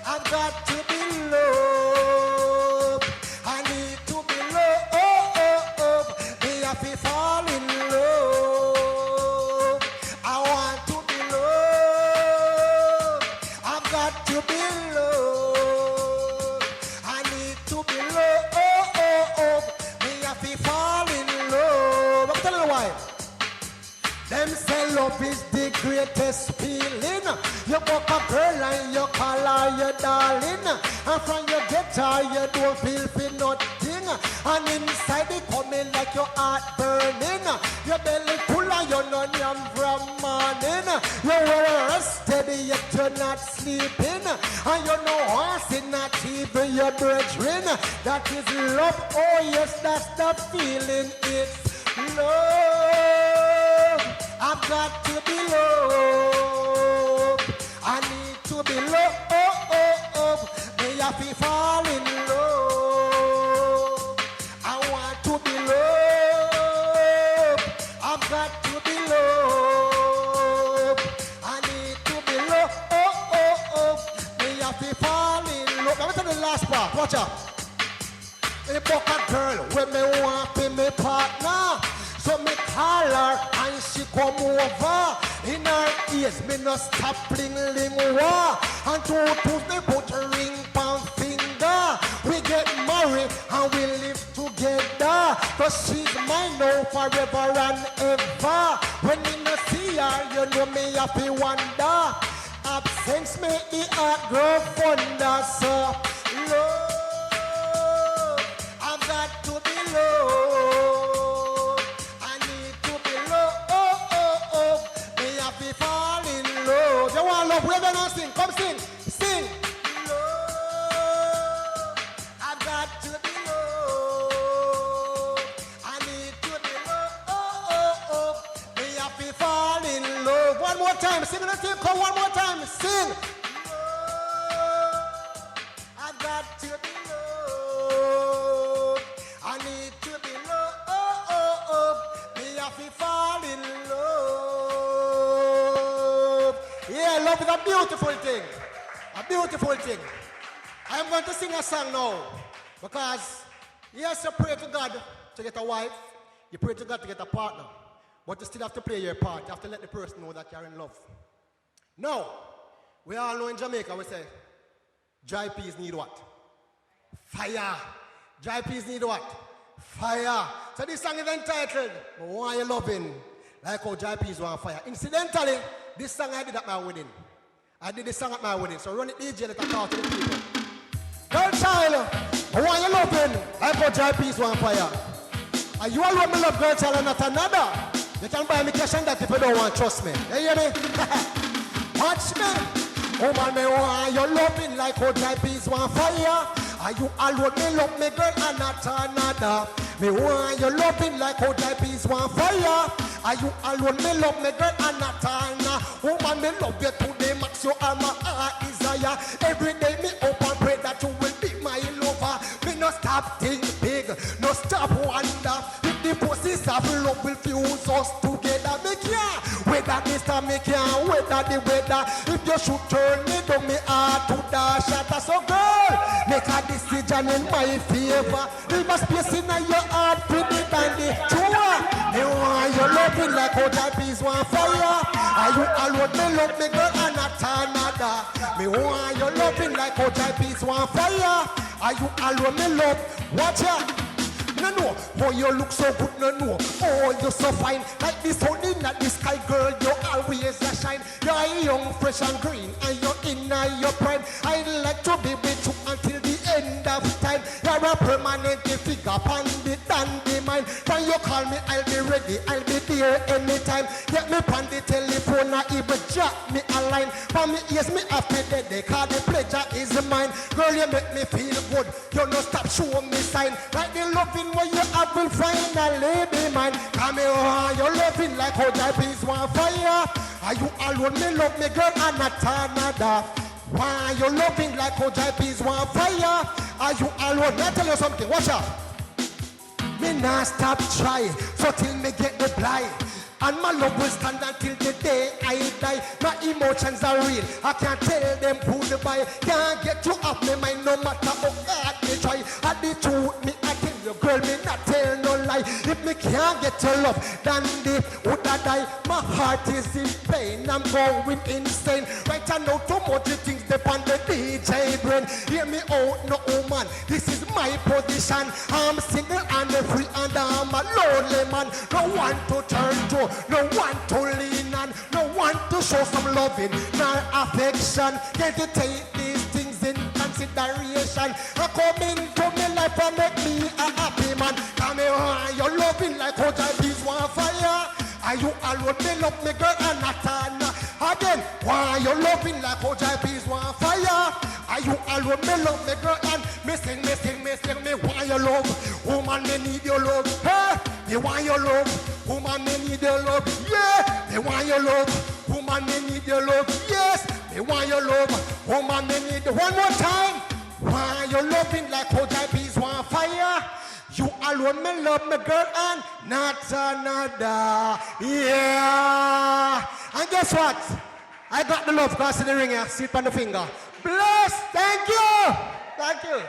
I've got to be loved. I need to be loved. Me have to fall in love. I want to be loved. I've got to be loved. I need to be loved. Me have to fall in love. I'm telling you why. Them say love is the greatest feeling. You book a girl and you call her your darling. And from you get her, you don't feel for nothing. And inside it coming like your heart burning. Your belly full and you no yam from morning. You were rested yet you're not sleeping. And you know horse is not even your brethren. That is love, oh yes, that's the feeling. It's love. I've got to be loved. I need to be loved. May I be fall in love. I want to be loved. I've got to be loved. I need to be loved. May I be fall in love. Let me tell you the last part. Watch out. Me book a girl when me want be me partner. So me call her and she come over. In her ears me no stop bling war. And two tooth me put a ring on finger. We get married and we live together. Cause she's mine now forever and ever. When me no see her, you know me happy wonder. Absence make the heart grow fonder. So love, I've got to be loved. I need to be loved. Me happy fall in love. You want love? We're gonna sing. Come sing. Sing. Love, I've got to be loved. I need to be loved. Me happy fall in love. One more time. Sing the thing. Come one more time. Sing. I've got to be loved. I need to be loved. Me have to fall in love. Yeah, love is a beautiful thing. A beautiful thing. I'm going to sing a song now. Because, yes, you pray to God to get a wife. You pray to God to get a partner. But you still have to play your part. You have to let the person know that you're in love. Now, we all know in Jamaica, we say, dry peas need what? Fire. Dry peas need what? Fire. So this song is entitled, Why You Loving? Like how dry peas want fire. Incidentally, this song I did at my wedding. I did this song at my wedding. So run it DJ, let I talk to the people. Girl child, why you loving? Like how dry peas want fire. And you alone me love girl child and not another. You can buy me cash and that if you don't want to trust me. You hear me? Watch me. Oh man, me want you loving like how dry peas want fire. Are you alone me love me girl and not another? Me want you loving like how dry peas want fire. Are you alone me love me girl and not another? Oh man, me love you today, max you are my heart desire. Every day me hope and pray that you will be my lover. Me no stop think big, no stop wonder. If the process of love will fuse us together, me can't. Whether Mr. me can't, whether the weather. If you should turn me to me heart to the shatter. So girl, make a decision in my favor. Leave a space in your heart, pretty dandy. True, me want you loving like how that peas want fire. Are you alone me love me girl and not another? Me want you loving like how that peas want fire. Are you alone me love? Watch ya. No, no, oh you look so good, no, no. Oh, you're so fine. Like this sun in the sky, girl, you always a shine. You're young, fresh and green, and you're in your prime. I'd like to be with you until the end of time. You're a permanent figure upon the dandy mind. When you call me, I'll be ready, I'll be there anytime. Get me on the telephone, or even drop me a line. For me, yes, me happy that they call the pleasure is mine. Girl, you make me feel good. You no stop showing me sign. Like the loving what you have will finally be mine. Come here, you're loving like how I peace one fire. Are you alone? Me love me girl and not another. Why you loving like how I peace one fire? Are you alone? Let me tell you something. Watch out. Me not stop trying, so till me get the blind. And my love will stand until the day I die. My emotions are real, I can't tell them who to buy. Can't get you off my mind no matter how hard they try. And the truth me I tell you, girl, me not tell no lie. If me can't get your love, then the would I die. My heart is in pain, I'm going insane. Right I know too much things depend on the DJ brain. Hear me out, no woman, this is my position. I'm single and free and I'm a lonely man. No one to turn to, no one to lean on, no one to show some loving nor affection. Can't you take these things in consideration? I come into my life and make me a happy man. Come here, you're loving like how I bees one fire. Are you alone? Me love me girl and not another. Again, why you loving like how I bees one fire? Are you alone? Me love me girl and me sing, me why you love? Woman, me need your love. Hey, me why you love? Woman, me need your love. Yeah, me why you love? Woman, me need your love. Yes, me why you love? Woman, me need you. One more time. Why you loving like how I bees one fire? You alone, me love me girl and not another. Yeah. And guess what? I got the love crossing the ring here. See it on the finger. Bless. Thank you. Thank you.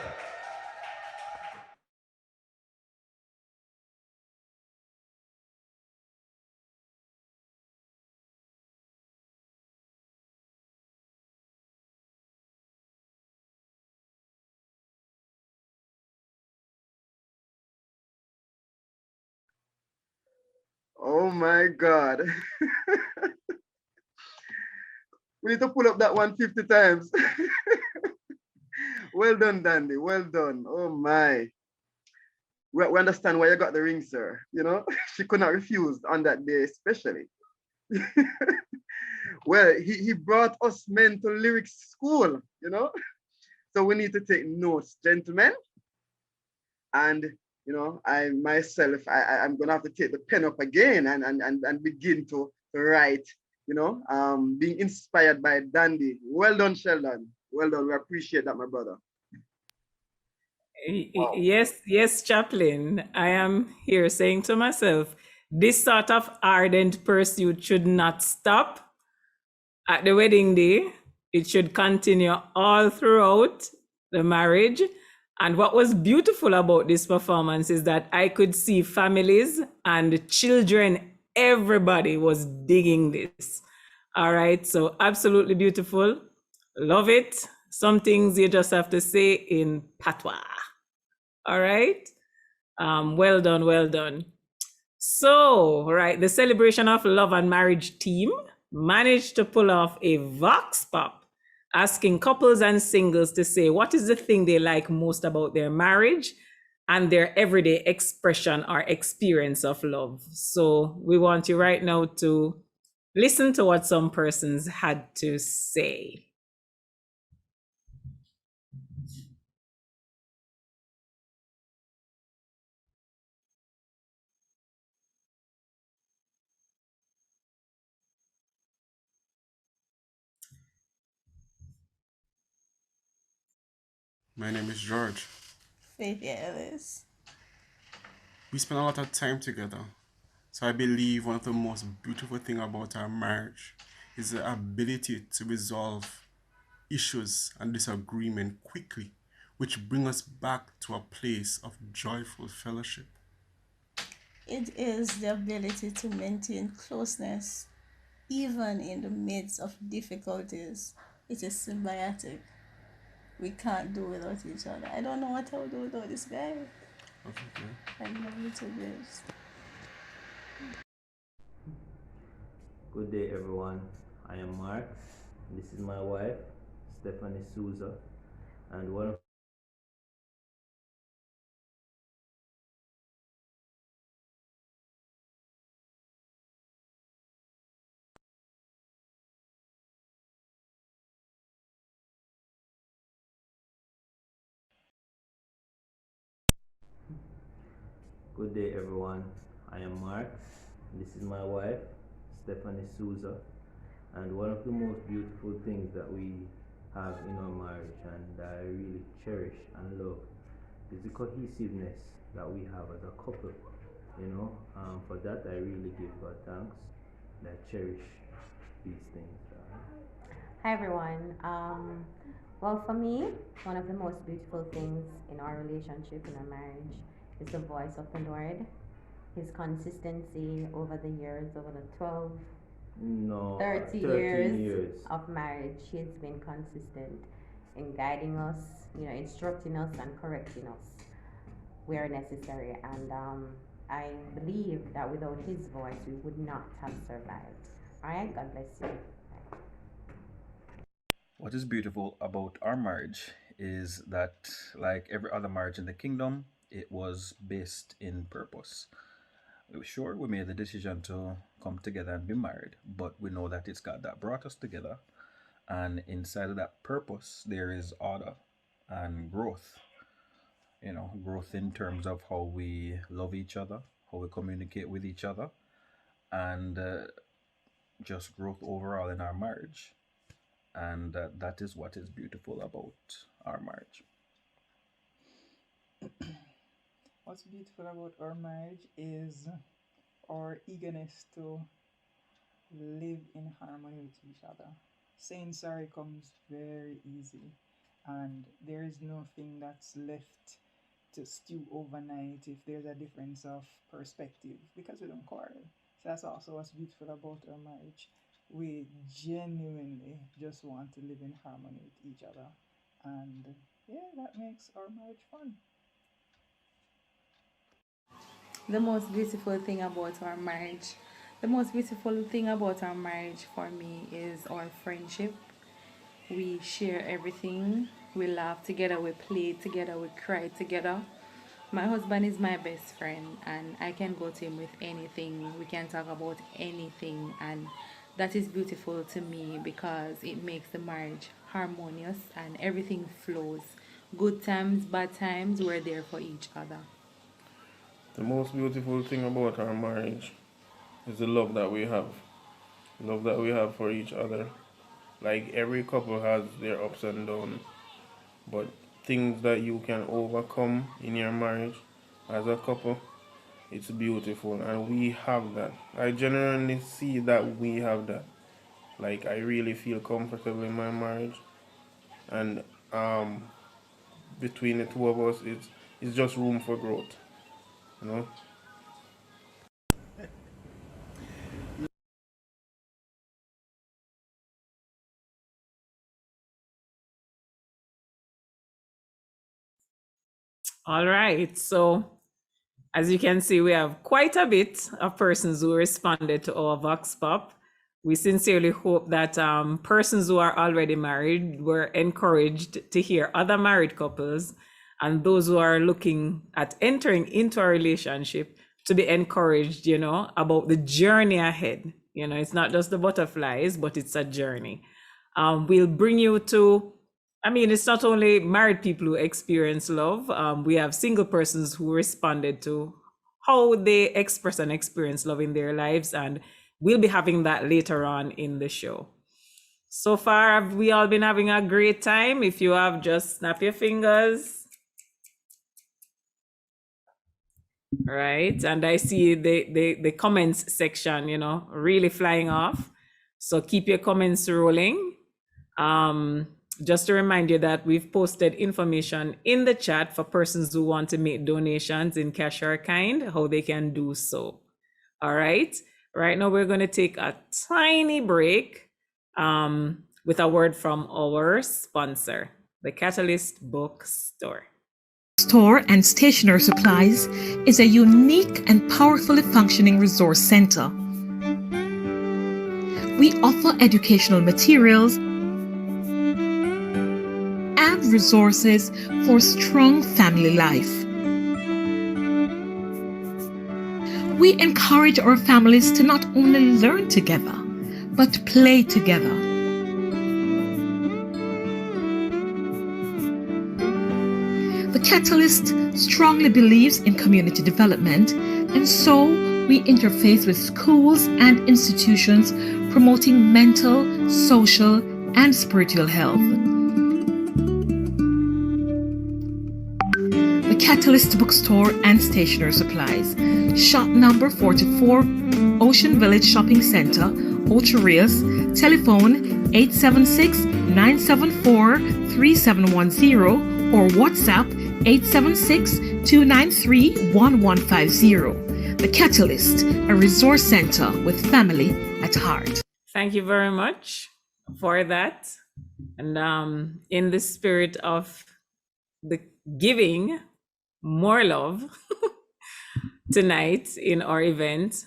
Oh my God. We need to pull up that 150 times. Well done, Dandy. Well done. Oh my. We understand why you got the ring, sir. You know, she could not refuse on that day, especially. Well, he brought us men to lyrics school, you know. So we need to take notes, gentlemen. And you know, I myself, I'm gonna have to take the pen up again and begin to write, you know, being inspired by Dandy. Well done, Sheldon. Well done. We appreciate that, my brother. Wow. Yes, Chaplain. I am here saying to myself, this sort of ardent pursuit should not stop at the wedding day. It should continue all throughout the marriage. And what was beautiful about this performance is that I could see families and children, everybody was digging this. All right, so absolutely beautiful. Love it. Some things you just have to say in patois. All right. Well done, well done. So, right, the Celebration of Love and Marriage team managed to pull off a vox pop, asking couples and singles to say what is the thing they like most about their marriage and their everyday expression or experience of love. So we want you right now to listen to what some persons had to say. My name is George. Faith Ellis. We spend a lot of time together. So I believe one of the most beautiful things about our marriage is the ability to resolve issues and disagreement quickly, which bring us back to a place of joyful fellowship. It is the ability to maintain closeness even in the midst of difficulties. It is symbiotic. We can't do without each other. I don't know what I would do without this guy. Okay. I love you to this. Good day, everyone. I am Mark. This is my wife, Stephanie Souza, and one of Good day, everyone. I am Mark. This is my wife, Stephanie Souza. And one of the most beautiful things that we have in our marriage and I really cherish and love is the cohesiveness that we have as a couple. For that I really give God thanks and I cherish these things. Hi everyone. Well, for me, one of the most beautiful things in our relationship, in our marriage, is the voice of the Lord. His consistency over the years, over the 12, No, 30 13 years of marriage, he's been consistent in guiding us, instructing us and correcting us where necessary. And I believe that without his voice, we would not have survived. All right, God bless you. What is beautiful about our marriage is that, like every other marriage in the kingdom, it was based in purpose. Sure, we made the decision to come together and be married, but we know that it's God that brought us together. And inside of that purpose, there is order and growth. Growth in terms of how we love each other, how we communicate with each other, and just growth overall in our marriage. And that is what is beautiful about our marriage. What's beautiful about our marriage is our eagerness to live in harmony with each other. Saying sorry comes very easy, and there is nothing that's left to stew overnight if there's a difference of perspective, because we don't quarrel. So that's also what's beautiful about our marriage. We genuinely just want to live in harmony with each other, and yeah, that makes our marriage fun. The most beautiful thing about our marriage, for me is our friendship. We share everything. We laugh together, we play together, we cry together. My husband is my best friend, and I can go to him with anything. We can talk about anything, and that is beautiful to me because it makes the marriage harmonious and everything flows. Good times, bad times, we're there for each other. The most beautiful thing about our marriage is the love that we have. Love that we have for each other. Like every couple has their ups and downs, but things that you can overcome in your marriage as a couple, it's beautiful, and we have that. I genuinely see that we have that. Like I really feel comfortable in my marriage, and between the two of us, it's just room for growth, you know. All right. So, as you can see, we have quite a bit of persons who responded to our Vox Pop. We sincerely hope that persons who are already married were encouraged to hear other married couples, and those who are looking at entering into a relationship to be encouraged, about the journey ahead. It's not just the butterflies, but it's a journey. We'll bring you to, it's not only married people who experience love. We have single persons who responded to how they express and experience love in their lives, and we'll be having that later on in the show. So far, have we all been having a great time? If you have, just snap your fingers. Right, and I see the comments section, really flying off. So keep your comments rolling. Just to remind you that we've posted information in the chat for persons who want to make donations in cash or kind, how they can do so. All right. Right now, we're going to take a tiny break with a word from our sponsor, the Catalyst Bookstore. Store and Stationery Supplies is a unique and powerfully functioning resource center. We offer educational materials and resources for strong family life. We encourage our families to not only learn together, but play together. The Catalyst strongly believes in community development, and so we interface with schools and institutions promoting mental, social, and spiritual health. The Catalyst Bookstore and Stationery Supplies. Shop number 44, Ocean Village Shopping Center, Ocho Rios. Telephone 876-974-3710 or WhatsApp 876-293-1150. The Catalyst, a resource center with family at heart. Thank you very much for that. And in the spirit of the giving more love tonight in our event,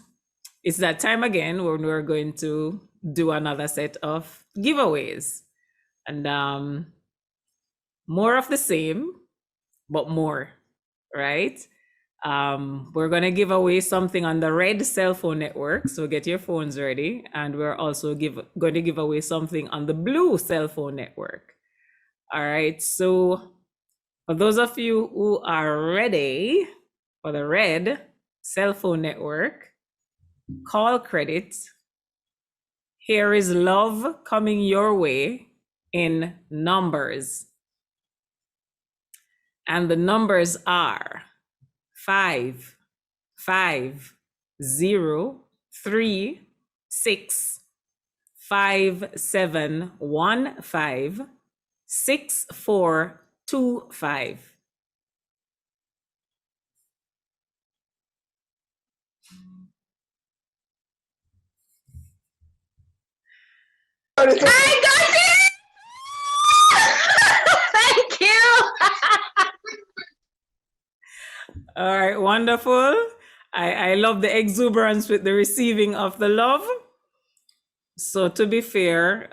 it's that time again when we're going to do another set of giveaways. And more of the same, but more, right? We're going to give away something on the red cell phone network, so get your phones ready. And we're also going to give away something on the blue cell phone network. All right, so for those of you who are ready for the red cell phone network, call credit. Here is love coming your way in numbers. And the numbers are 5, 5, 0, 3, 6, 5, 7, 1, 5, 6, 4, 2, 5. I got it! Thank you! All right, wonderful. I love the exuberance with the receiving of the love. So to be fair,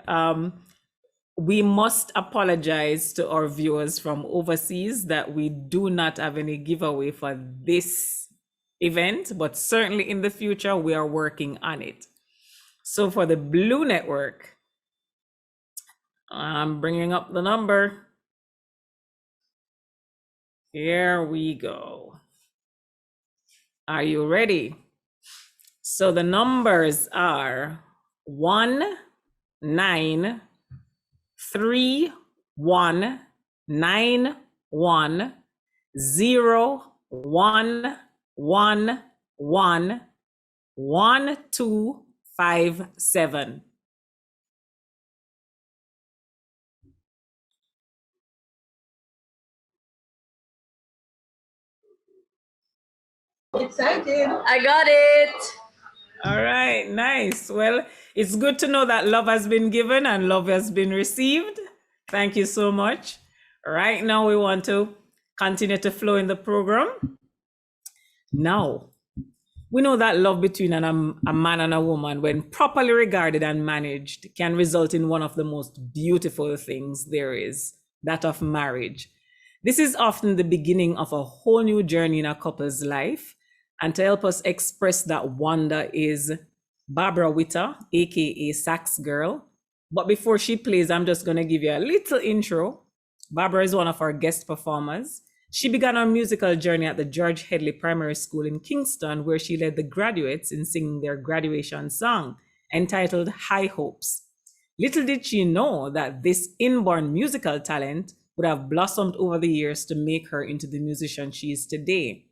we must apologize to our viewers from overseas that we do not have any giveaway for this event, but certainly in the future, we are working on it. So for the blue network, I'm bringing up the number. Here we go. Are you ready? So the numbers are 1, 9, 3, 1, 9, 1, 0, 1, 1, 1, 1, 2, 5, 7. Excited. I got it. All right, nice. Well, it's good to know that love has been given and love has been received. Thank you so much. Right now, we want to continue to flow in the program. Now, we know that love between a man and a woman, when properly regarded and managed, can result in one of the most beautiful things there is, that of marriage. This is often the beginning of a whole new journey in a couple's life. And to help us express that wonder is Barbara Witter, aka Sax Girl. But before she plays, I'm just going to give you a little intro. Barbara is one of our guest performers. She began her musical journey at the George Headley Primary School in Kingston, where she led the graduates in singing their graduation song, entitled High Hopes. Little did she know that this inborn musical talent would have blossomed over the years to make her into the musician she is today.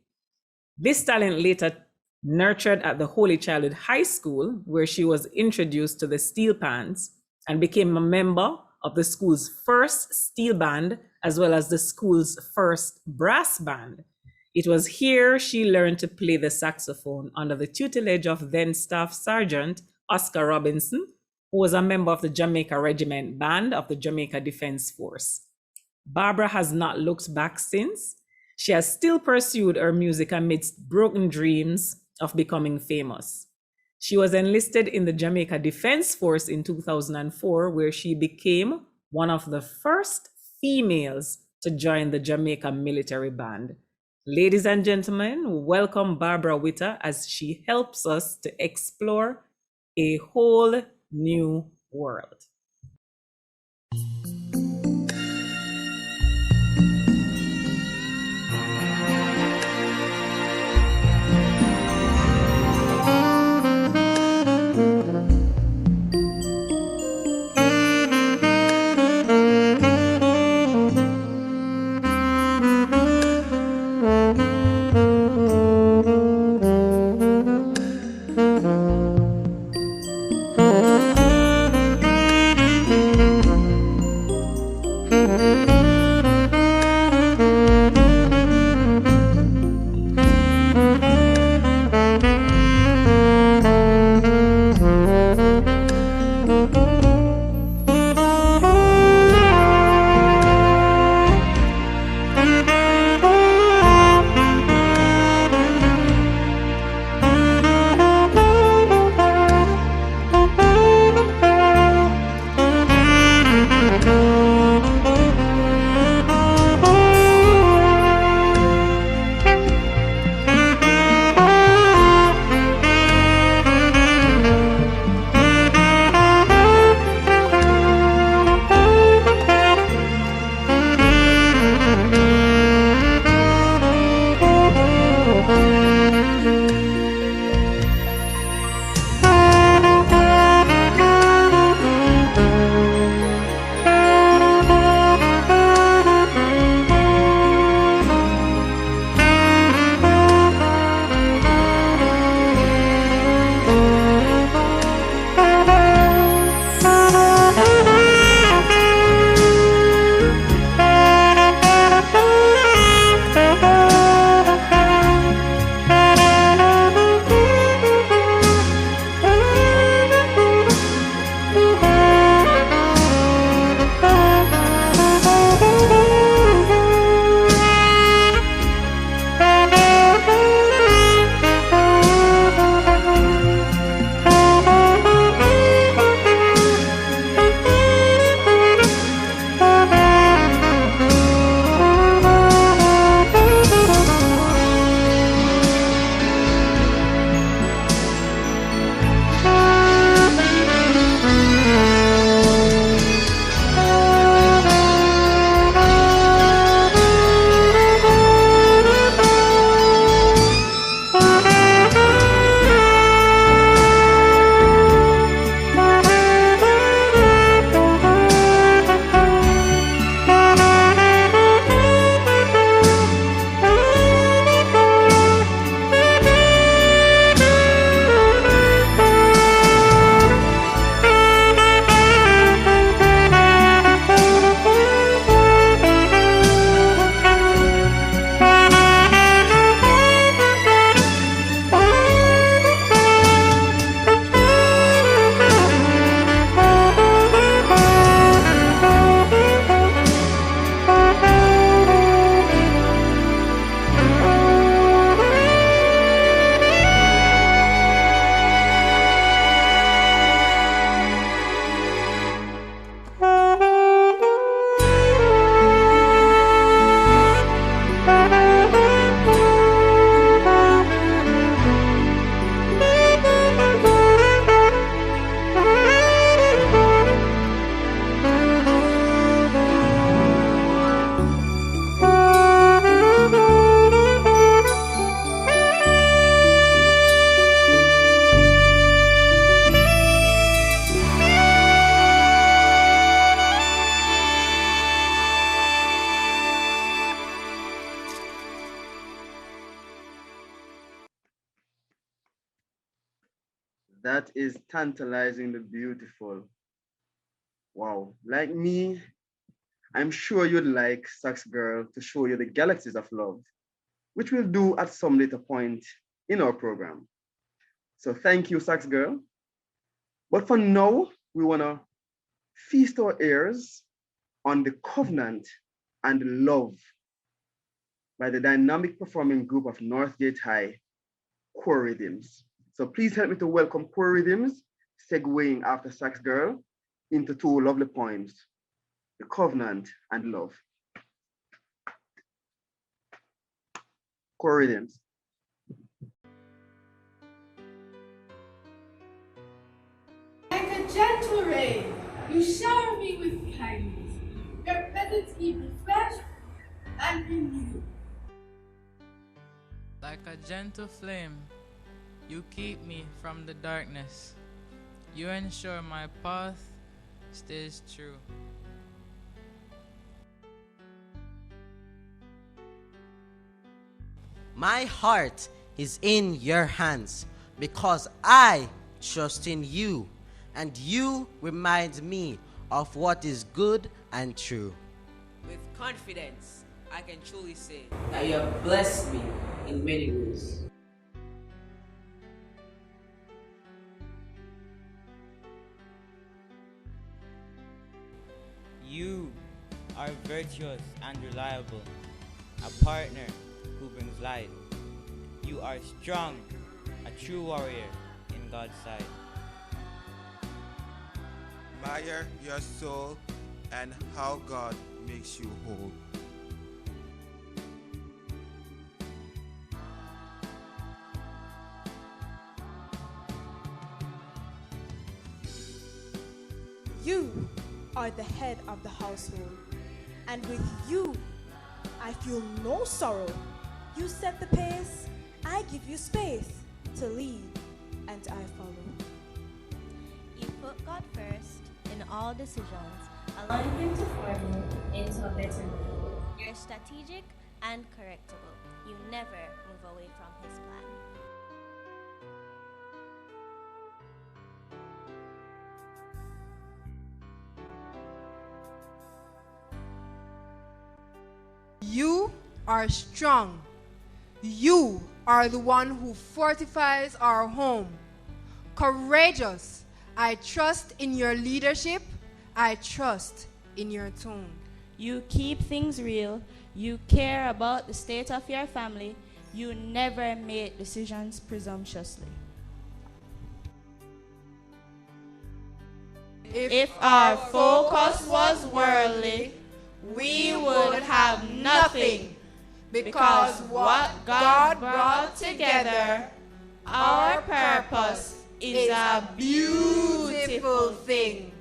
This talent later nurtured at the Holy Childhood High School, where she was introduced to the steel pans and became a member of the school's first steel band, as well as the school's first brass band. It was here she learned to play the saxophone under the tutelage of then Staff Sergeant Oscar Robinson, who was a member of the Jamaica Regiment Band of the Jamaica Defense Force. Barbara has not looked back since. She has still pursued her music amidst broken dreams of becoming famous. She was enlisted in the Jamaica Defense Force in 2004, where she became one of the first females to join the Jamaica Military Band. Ladies and gentlemen, welcome Barbara Witter as she helps us to explore a whole new world. That is tantalizingly beautiful. Wow. Like me, I'm sure you'd like Sax Girl to show you the galaxies of love, which we'll do at some later point in our program. So thank you, Sax Girl. But for now, we want to feast our ears on the covenant and love by the dynamic performing group of Northgate High, Core Rhythms. So please help me to welcome Core Rhythms, segueing after Sax Girl into two lovely poems, The Covenant and Love. Core Rhythms. Like a gentle rain, you shower me with kindness. Your presence keeps me fresh and renewed. Like a gentle flame, you keep me from the darkness. You ensure my path stays true. My heart is in your hands because I trust in you, and you remind me of what is good and true. With confidence, I can truly say that you have blessed me in many ways. You are virtuous and reliable, a partner who brings light. You are strong, a true warrior in God's sight. Admire your soul and how God makes you whole. You are the head of the household, and with you, I feel no sorrow. You set the pace, I give you space to lead, and I follow. You put God first in all decisions, allowing Him to form you into a better me. You're strategic and correctable. You never move away from His plan. You are strong. You are the one who fortifies our home. Courageous. I trust in your leadership. I trust in your tone. You keep things real. You care about the state of your family. You never make decisions presumptuously. If our focus was worldly, we would have nothing, because what God brought together, our purpose, is a beautiful thing.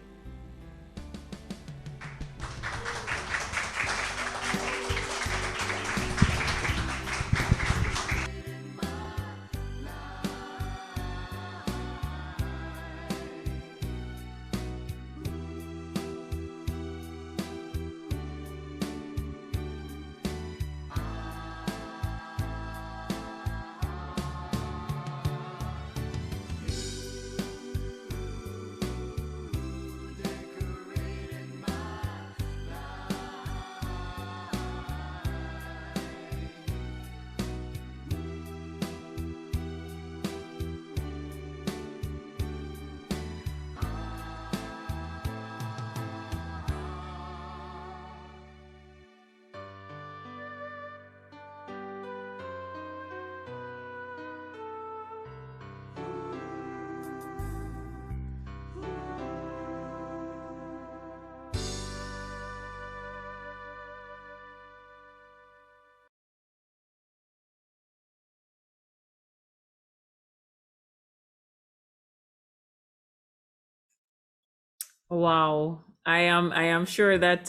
Wow. I am sure that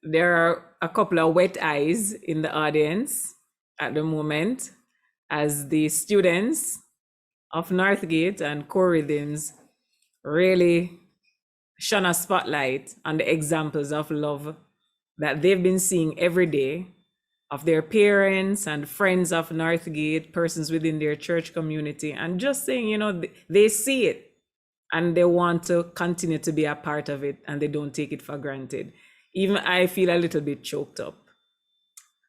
there are a couple of wet eyes in the audience at the moment as the students of Northgate and Core Rhythms really shone a spotlight on the examples of love that they've been seeing every day of their parents and friends of Northgate, persons within their church community, and just saying, they see it and they want to continue to be a part of it and they don't take it for granted. Even I feel a little bit choked up.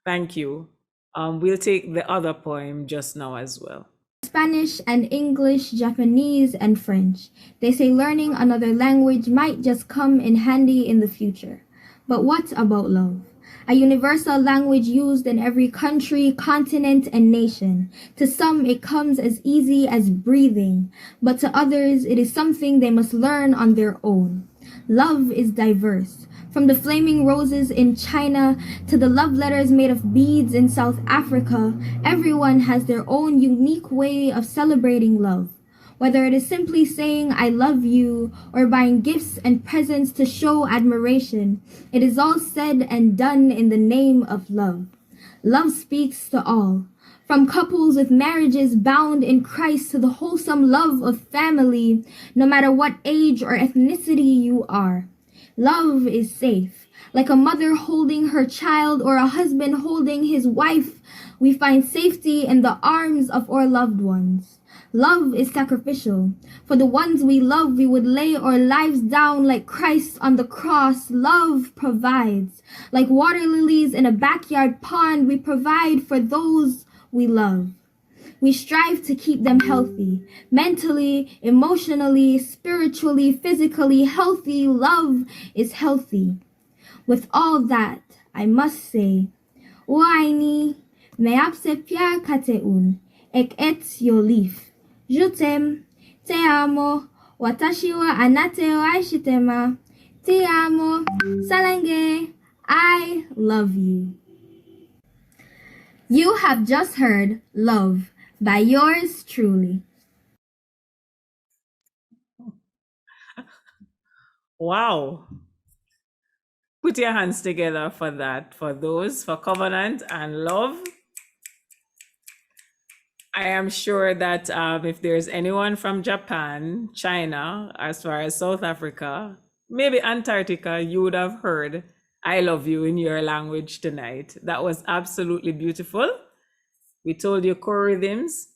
Thank you. We'll take the other poem just now as well. Spanish and English, Japanese and French. They say learning another language might just come in handy in the future. But what about love? A universal language used in every country, continent, and nation. To some, it comes as easy as breathing, but to others, it is something they must learn on their own. Love is diverse. From the flaming roses in China to the love letters made of beads in South Africa, everyone has their own unique way of celebrating love. Whether it is simply saying I love you or buying gifts and presents to show admiration, it is all said and done in the name of love. Love speaks to all. From couples with marriages bound in Christ to the wholesome love of family, no matter what age or ethnicity you are. Love is safe. Like a mother holding her child or a husband holding his wife, we find safety in the arms of our loved ones. Love is sacrificial. For the ones we love, we would lay our lives down like Christ on the cross. Love provides. Like water lilies in a backyard pond, we provide for those we love. We strive to keep them healthy, mentally, emotionally, spiritually, physically healthy. Love is healthy. With all that, I must say, Waini, meapse pia kateun, ek et yolif. Je t'aime, te amo, watashi wa anate wa aishitema, te amo, salenge, I love you. You have just heard Love by yours truly. Wow. Put your hands together for that, for those, for Covenant and Love. I am sure that if there's anyone from Japan, China, as far as South Africa, maybe Antarctica, you would have heard I love you in your language tonight. That was absolutely beautiful. We told you core rhythms,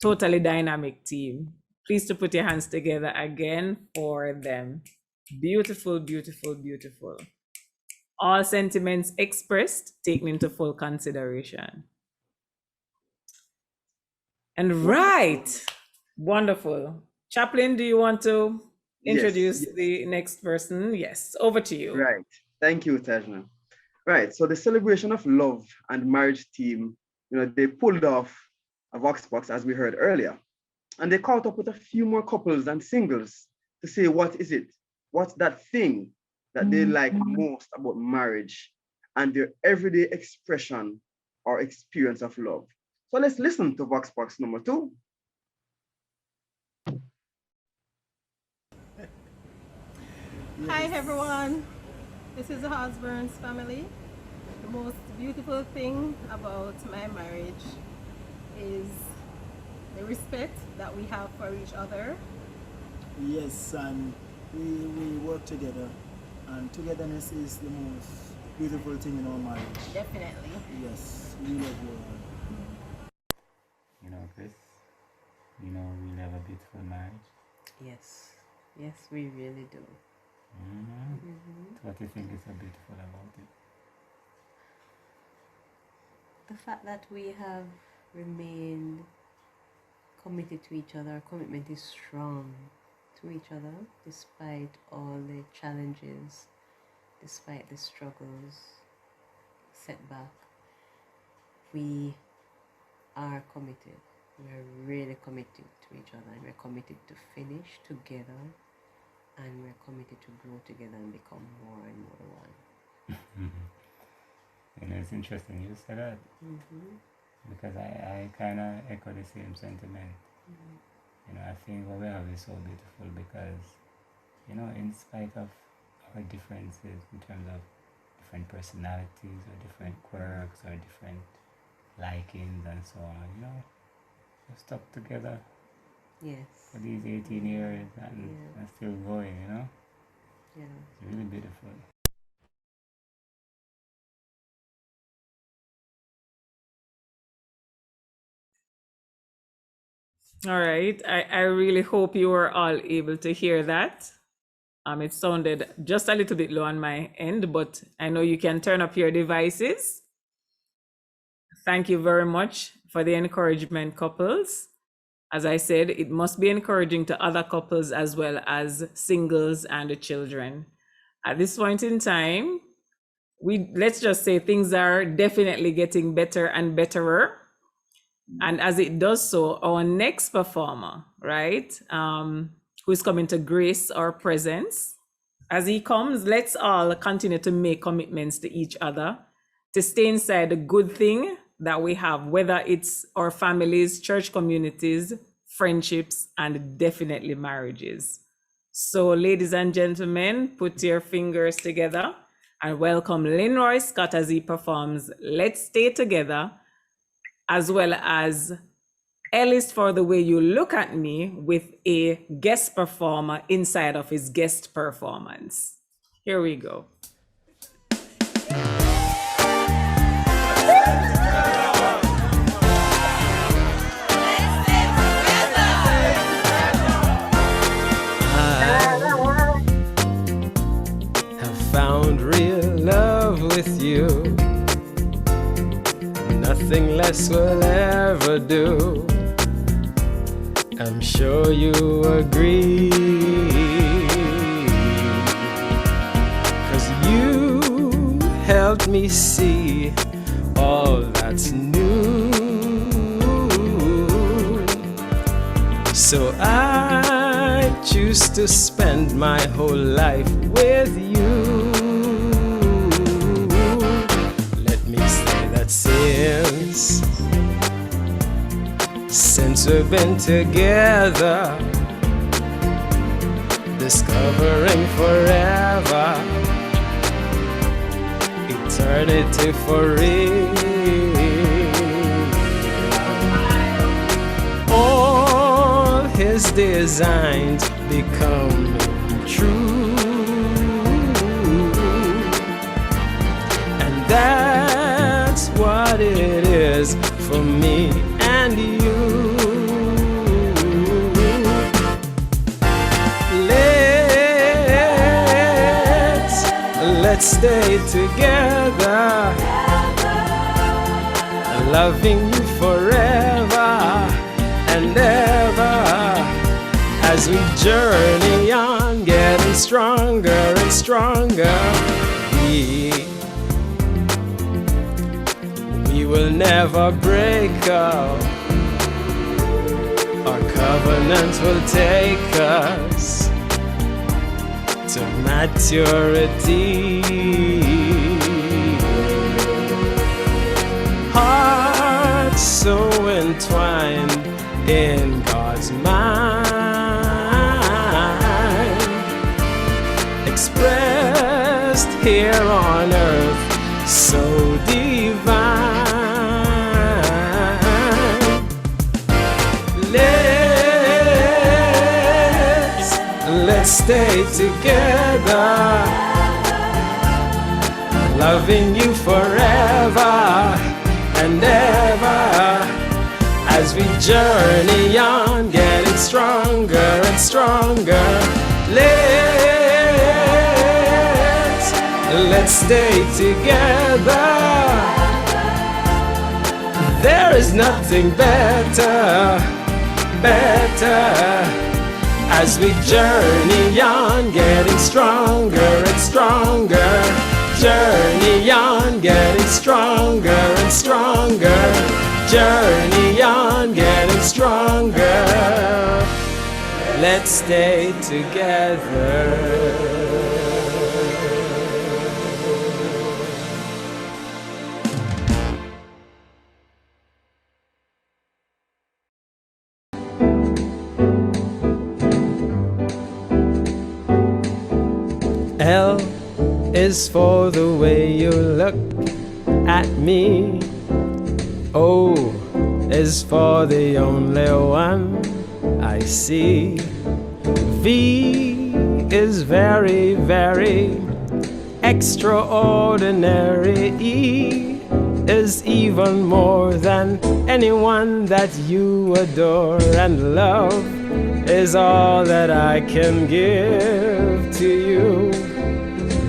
totally dynamic team. Please to put your hands together again for them. Beautiful, beautiful, beautiful. All sentiments expressed, taken into full consideration. And right, wonderful. Chaplain, do you want to introduce Yes. the next person? Yes, over to you. Right. Thank you, Tajna. Right. So the celebration of love and marriage team, they pulled off a Vox Box as we heard earlier. And they caught up with a few more couples and singles to say, what is it? What's that thing that they like most about marriage and their everyday expression or experience of love? So let's listen to Vox Box number 2. Hi everyone, this is the Osborne's family. The most beautiful thing about my marriage is the respect that we have for each other. Yes, and we work together, and togetherness is the most beautiful thing in our marriage. Definitely. Yes, we love you. Chris, we have a beautiful marriage. Yes, yes, we really do. What do you think is so beautiful about it? The fact that we have remained committed to each other, our commitment is strong to each other despite all the challenges, despite the struggles, setback. We are committed. We are really committed to each other, and we're committed to finish together, and we're committed to grow together and become more and more one. It's interesting you said that, because I kind of echo the same sentiment. I think what we have is so beautiful because, in spite of our differences in terms of different personalities or different quirks or different likings and so on, we've stuck together for these 18 years and still going, Yeah. It's really beautiful. All right. I really hope you were all able to hear that. It sounded just a little bit low on my end, but I know you can turn up your devices. Thank you very much for the encouragement, couples. As I said, it must be encouraging to other couples as well as singles and the children. At this point in time, let's just say things are definitely getting better and betterer. And as it does so, our next performer, right, who is coming to grace our presence, as he comes, let's all continue to make commitments to each other to stay inside the good thing that we have, whether it's our families, church communities, friendships, and definitely marriages. So, ladies and gentlemen, put your fingers together and welcome Linroy Scott as he performs Let's Stay Together, as well as Ellis for the Way You Look at Me with a guest performer inside of his guest performance. Here we go. Found real love with you. Nothing less will ever do. I'm sure you agree. 'Cause you helped me see all that's new. So I choose to spend my whole life with you. Let me say that since we've been together, discovering forever, eternity for real. All his designs become true, and that's what it is for me and you. Let's stay together, loving you forever and ever, as we journey on, getting stronger and stronger. We will never break up. Our covenant will take us to maturity. Hearts so entwined in God's mind, expressed here on earth, so divine. Let's stay together, loving you forever and ever, as we journey on, getting stronger and stronger. Let's stay together. There is nothing better, as we journey on, getting stronger and stronger. Journey on, getting stronger and stronger. Journey on, getting stronger. Let's stay together. L is for the way you look at me. O is for the only one I see. V is very, very extraordinary. E is even more than anyone that you adore, and love is all that I can give to you.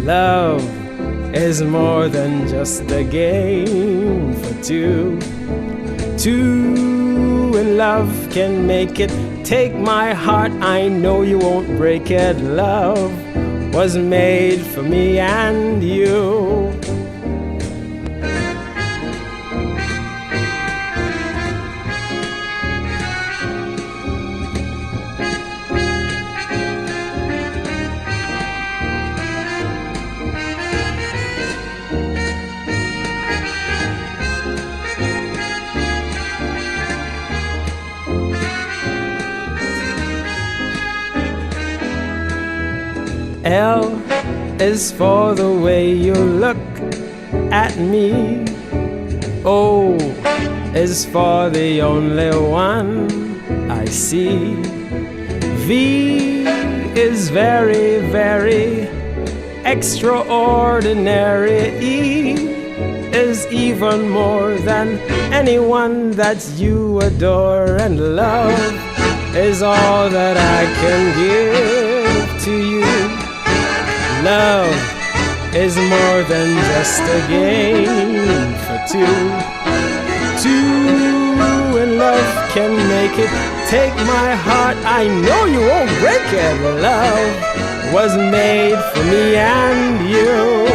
Love is more than just a game for two. Two in love can make it. Take my heart, I know you won't break it. Love was made for me and you. L is for the way you look at me. O is for the only one I see. V is very, very extraordinary. E is even more than anyone that you adore, and love is all that I can give to you. Love is more than just a game for two. Two in love can make it. Take my heart, I know you won't break it. Love was made for me and you.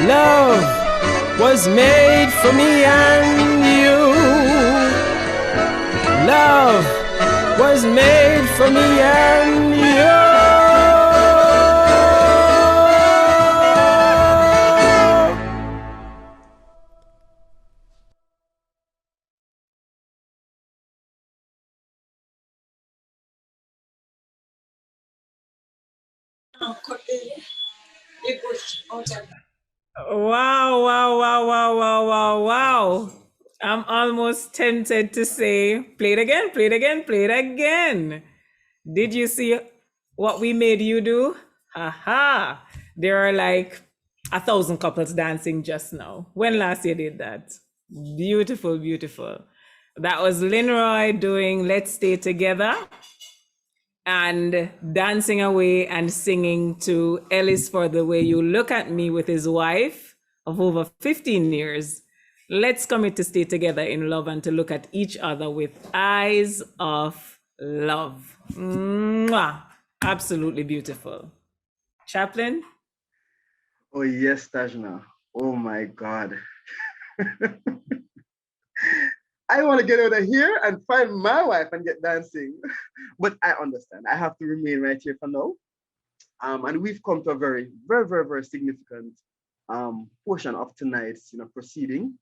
Love was made for me and you. Love was made for me and you. Wow, wow, wow, wow, wow, wow, wow. I'm almost tempted to say, play it again, play it again, play it again. Did you see what we made you do? Haha. There are like 1,000 couples dancing just now. When last you did that? Beautiful, beautiful. That was Linroy doing Let's Stay Together and dancing away and singing to Ellis for the Way You Look at Me with his wife of over 15 years. Let's commit to stay together in love and to look at each other with eyes of love. Mwah. Absolutely beautiful. Chaplain? Oh, yes, Tajna. Oh, my God. I want to get out of here and find my wife and get dancing. But I understand. I have to remain right here for now. And we've come to a very, very, very, very significant portion of tonight's proceeding.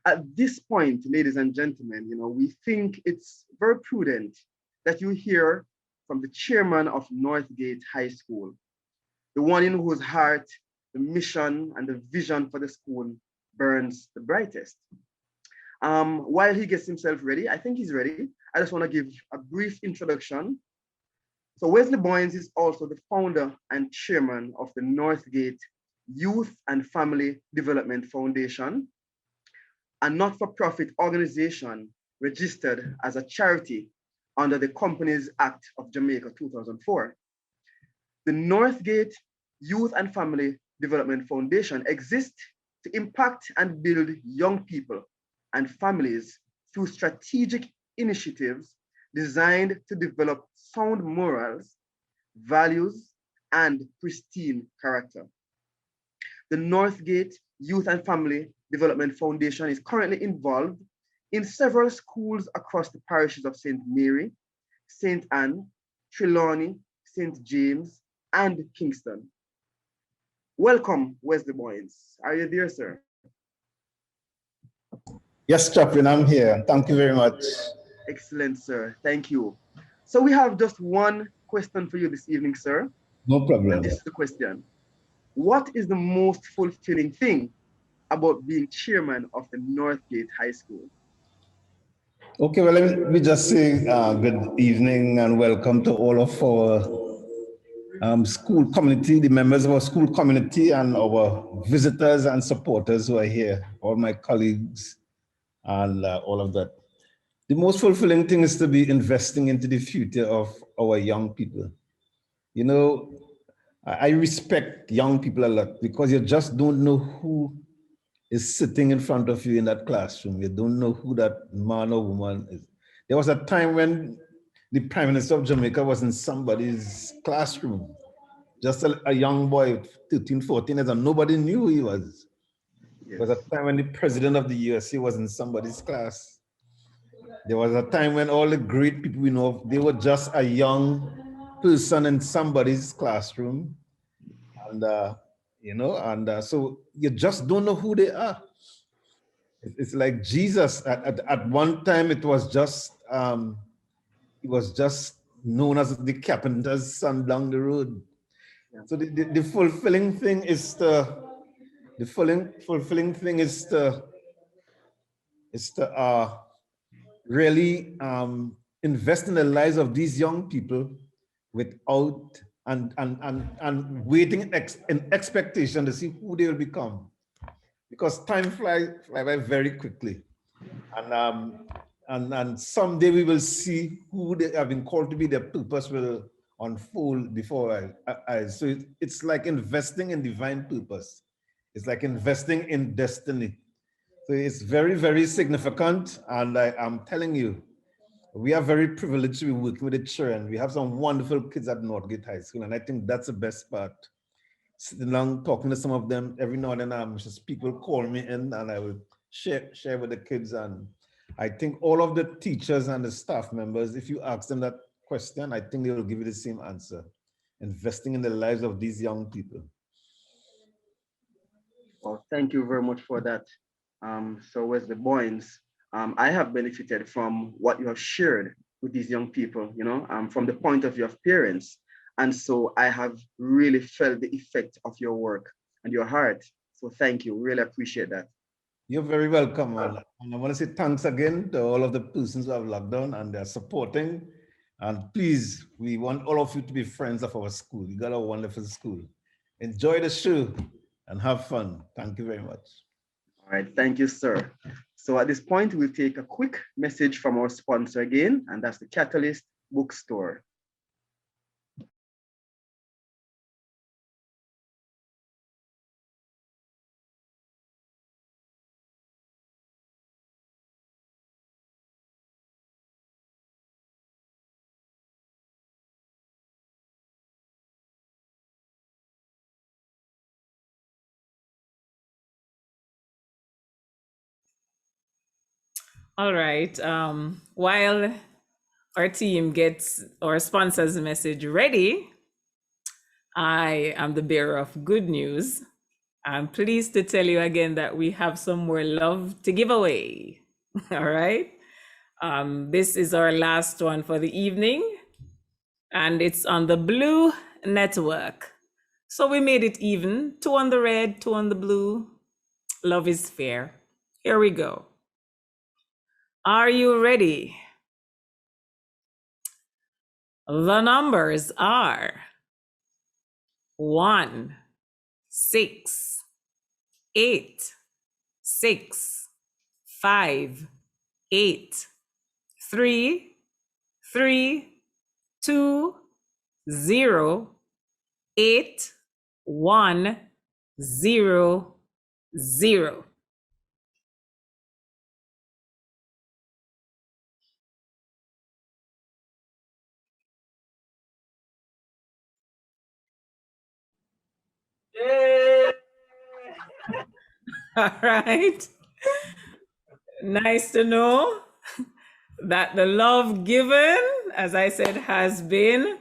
At this point, ladies and gentlemen, we think it's very prudent that you hear from the chairman of Northgate High School, the one in whose heart the mission and the vision for the school burns the brightest. While he gets himself ready, I think he's ready. I just want to give a brief introduction. So Wesley Boynes is also the founder and chairman of the Northgate Youth and Family Development Foundation, a not-for-profit organization registered as a charity under the Companies Act of Jamaica 2004. The Northgate Youth and Family Development Foundation exists to impact and build young people and families through strategic initiatives designed to develop sound morals, values, and pristine character. The Northgate Youth and Family Development Foundation is currently involved in several schools across the parishes of St. Mary, St. Anne, Trelawney, St. James, and Kingston. Welcome, Wesley Boynes. Are you there, sir? Yes, Chaplain, I'm here. Thank you very much. Excellent, sir. Thank you. So we have just one question for you this evening, sir. No problem. And this is the question. What is the most fulfilling thing about being chairman of the Northgate High School? Okay, well, let me just say good evening and welcome to all of our school community, the members of our school community and our visitors and supporters who are here, all my colleagues and all of that. The most fulfilling thing is to be investing into the future of our young people. You know, I respect young people a lot because you just don't know who is sitting in front of you in that classroom. You don't know who that man or woman is. There was a time when the Prime Minister of Jamaica was in somebody's classroom, just a young boy, 13, 14 years, and nobody knew who he was. There was a time when the President of the USA was in somebody's class. There was a time when all the great people we know, they were just a young person in somebody's classroom. And, so you just don't know who they are. It's like Jesus. At one time, it was just he was just known as the carpenter's son down the road. So the fulfilling thing is to really invest in the lives of these young people without and waiting in expectation to see who they will become, because time flies by very quickly, and someday we will see who they have been called to be. Their purpose will unfold before our eyes. So it's like investing in divine purpose. It's like investing in destiny. So it's very, very significant. And I'm telling you, we are very privileged to be working with the children. We have some wonderful kids at NorthGate High School, and I think that's the best part. Sitting down, talking to some of them every now and then, just people call me in, and I will share with the kids. And I think all of the teachers and the staff members, if you ask them that question, I think they will give you the same answer. Investing in the lives of these young people. Well, thank you very much for that. So with the Boynes, I have benefited from what you have shared with these young people, from the point of view of parents. And so I have really felt the effect of your work and your heart. So thank you, really appreciate that. You're very welcome. And I want to say thanks again to all of the persons who have logged on and they're supporting. And please, we want all of you to be friends of our school. You got a wonderful school. Enjoy the show and have fun. Thank you very much. All right, thank you, sir. So at this point, we'll take a quick message from our sponsor again, and that's the Catalyst Bookstore. All right. While our team gets our sponsor's message ready, I am the bearer of good news. I'm pleased to tell you again that we have some more love to give away. All right. This is our last one for the evening, and it's on the Blue Network. So we made it even, 2 on the red, 2 on the blue. Love is fair. Here we go. Are you ready? The numbers are 1, 6, 8, 6, 5, 8, 3, 3, 2, 0, 8, 1, 0, 0. All right. Nice to know that the love given, as I said, has been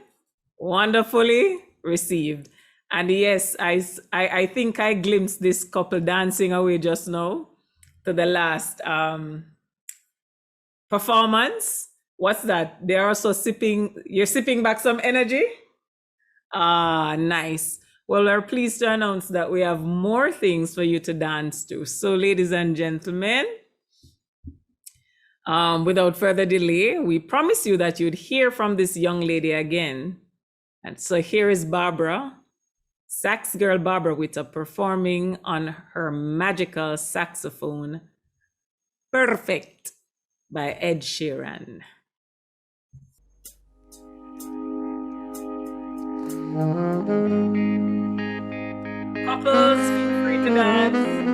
wonderfully received. And yes, I think I glimpsed this couple dancing away just now to the last performance. What's that? They're also sipping, you're sipping back some energy? Ah, nice. Well, we're pleased to announce that we have more things for you to dance to. So, ladies and gentlemen, without further delay, we promise you that you'd hear from this young lady again And so here is Barbara, sax girl Barbara, with a performing on her magical saxophone, Perfect by Ed Sheeran. Couples, feel free to dance.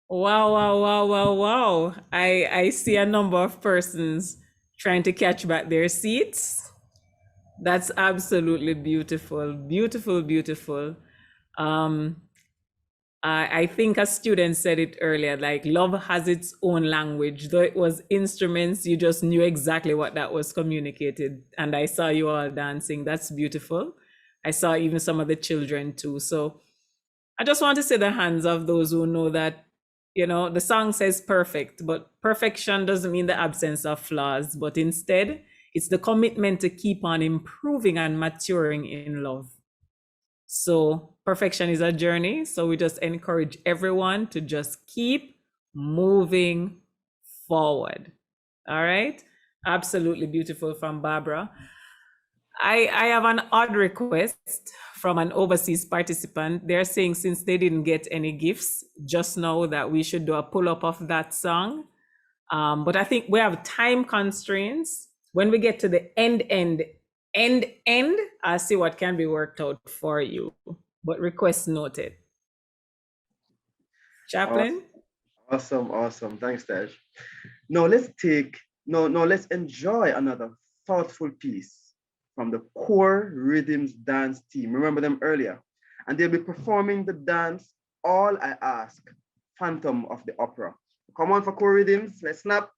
Wow, wow, wow, wow, wow. I see a number of persons trying to catch back their seats. That's absolutely beautiful. Beautiful, beautiful. Um, I think a student said it earlier, like love has its own language. Though it was instruments, you just knew exactly what that was communicated. And I saw you all dancing. That's beautiful. I saw even some of the children too. So I just want to say the hands of those who know that, you know, the song says perfect, but perfection doesn't mean the absence of flaws, but instead it's the commitment to keep on improving and maturing in love. So perfection is a journey. So we just encourage everyone to just keep moving forward. All right. Absolutely beautiful from Barbara. I have an odd request from an overseas participant. They're saying since they didn't get any gifts, just know that we should do a pull up of that song. But I think we have time constraints. When we get to the end, I'll see what can be worked out for you. But request noted. Chaplain? Awesome, awesome. Thanks, Taj. Now let's enjoy another thoughtful piece from the Core Rhythms dance team. Remember them earlier? And they'll be performing the dance All I Ask, Phantom of the Opera. Come on for Core Rhythms, let's snap.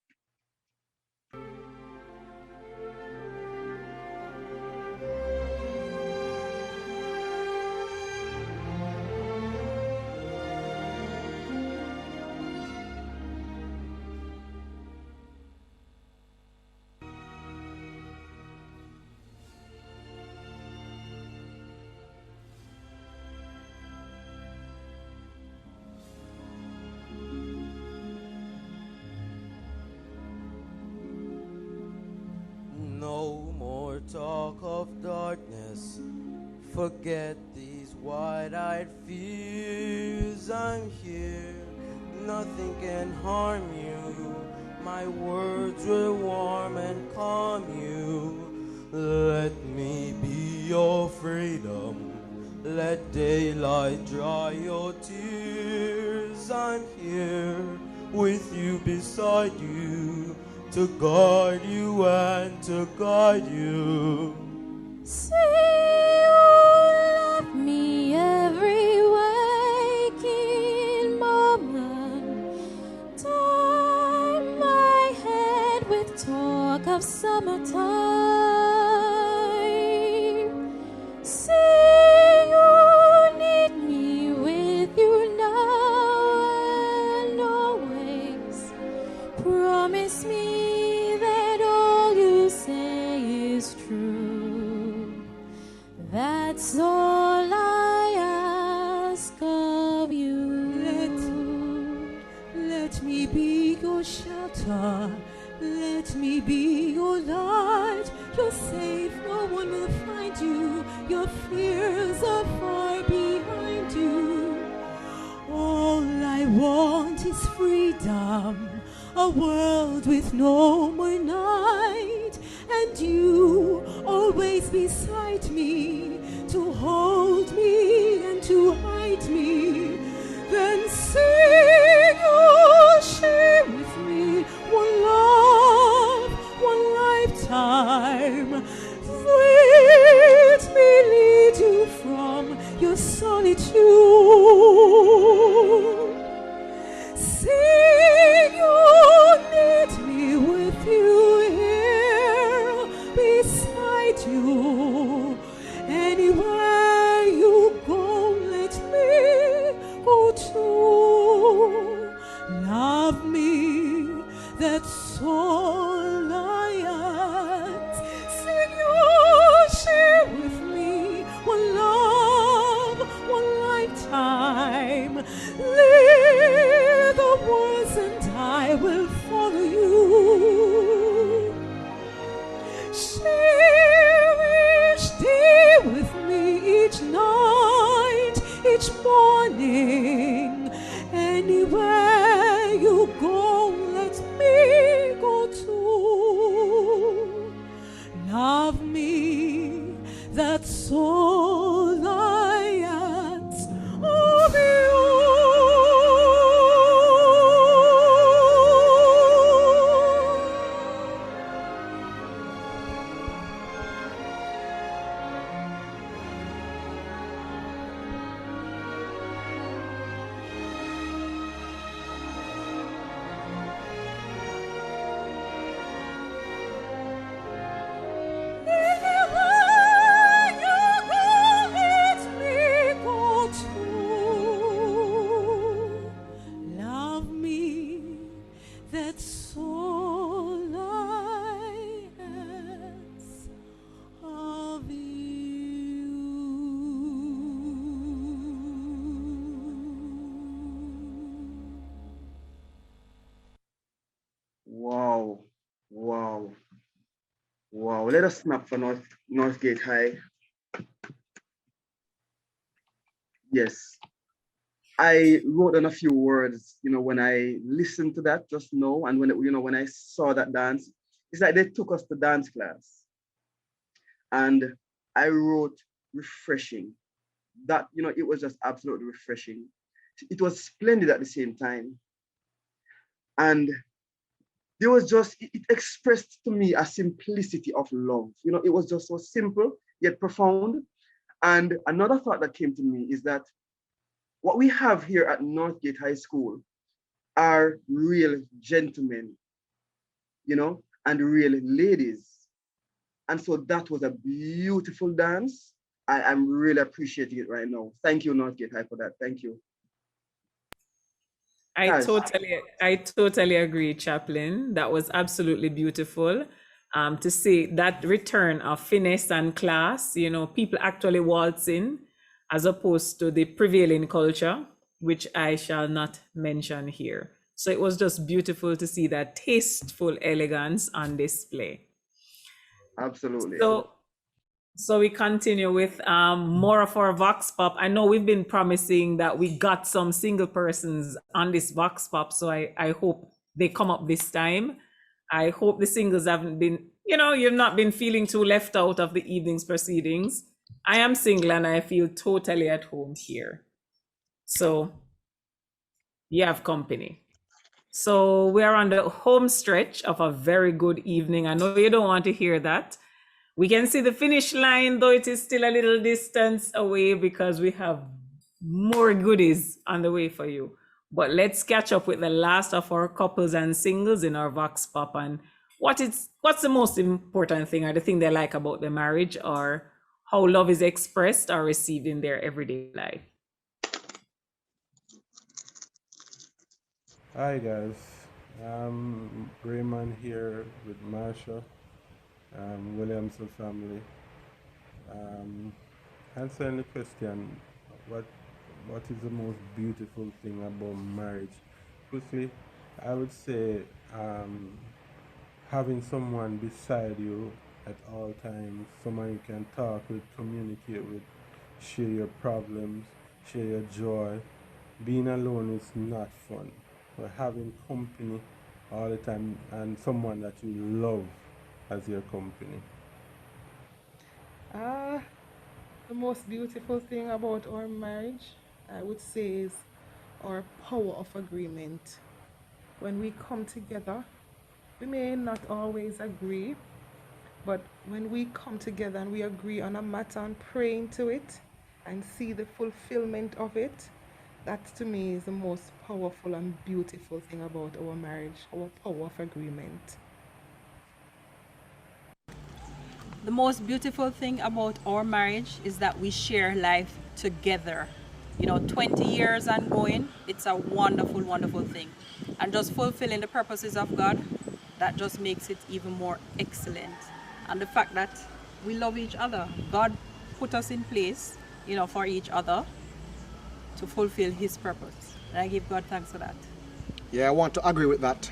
No more talk of darkness. Forget these wide-eyed fears. I'm here. Nothing can harm you. My words will warm and calm you. Let me be your freedom. Let daylight dry your tears. I'm here with you, beside you, to guard you and to guide you. Say you love me every waking moment. Turn my head with talk of summertime. Say you need me with you now and always. Promise me that all you say is true. That's all I ask of you. Let me be your shelter. Let me be your light. You're safe, no one will find you. Your fears are far behind you. All I want is freedom, a world with no more night, and you always beside me, to hold me and to hide me. Then sing, you'll share with me one love, one lifetime. Let me lead you from your solitude. Sing, you need me with you here, beside you. Anywhere you go, let me go too. Love me, that's all I ask. Sing, you share with me one love, one lifetime. Leave the words and I will follow you. Share each day with me, each night, each morning. Anywhere you go, let me go too. Love me, that's all I ask of you. It's all I ask of you. Wow, wow, wow. Let us snap for Northgate High. Yes. I wrote down a few words, when I listened to that just now, and when I saw that dance, it's like they took us to dance class, and I wrote refreshing. That it was just absolutely refreshing. It was splendid at the same time, and there was just it expressed to me a simplicity of love. It was just so simple yet profound. And another thought that came to me is that what we have here at Northgate High School are real gentlemen, and real ladies. And so that was a beautiful dance. I'm really appreciating it right now. Thank you, Northgate High, for that. Thank you. Guys. I totally agree, Chaplain. That was absolutely beautiful. To see that return of finesse and class, people actually waltzing as opposed to the prevailing culture, which I shall not mention here. So it was just beautiful to see that tasteful elegance on display. Absolutely. So we continue with more of our Vox Pop. I know we've been promising that we got some single persons on this Vox Pop, so I hope they come up this time. I hope the singles haven't been, you've not been feeling too left out of the evening's proceedings. I am single and I feel totally at home here. So you have company. So we're on the home stretch of a very good evening. I know you don't want to hear that. We can see the finish line, though it is still a little distance away because we have more goodies on the way for you. But let's catch up with the last of our couples and singles in our Vox Pop, and what's the most important thing, or the thing they like about the marriage, or how love is expressed or received in their everyday life. Hi guys, Raymond here with Marsha, Williamson family. Answering the question, what is the most beautiful thing about marriage? Firstly, I would say having someone beside you at all times, someone you can talk with, communicate with, share your problems, share your joy. Being alone is not fun, but having company all the time and someone that you love as your company. The most beautiful thing about our marriage, I would say, is our power of agreement. When we come together, we may not always agree, but when we come together and we agree on a matter and pray into it and see the fulfillment of it, that to me is the most powerful and beautiful thing about our marriage, our power of agreement. The most beautiful thing about our marriage is that we share life together. 20 years and going, it's a wonderful, wonderful thing. And just fulfilling the purposes of God, that just makes it even more excellent. And the fact that we love each other. God put us in place, for each other to fulfill His purpose. And I give God thanks for that. Yeah, I want to agree with that.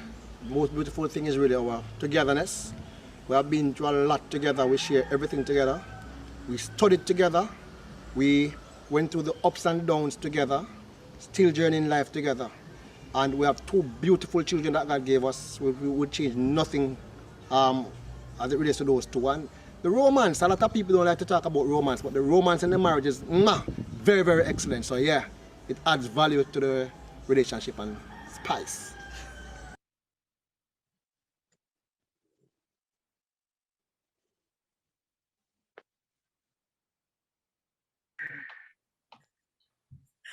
The most beautiful thing is really our togetherness. We have been through a lot together. We share everything together. We studied together. We went through the ups and downs together, still journeying life together. And we have two beautiful children that God gave us. We would change nothing as it relates to those two. And the romance, a lot of people don't like to talk about romance, but the romance in the marriage is very, very excellent. So yeah, it adds value to the relationship and spice.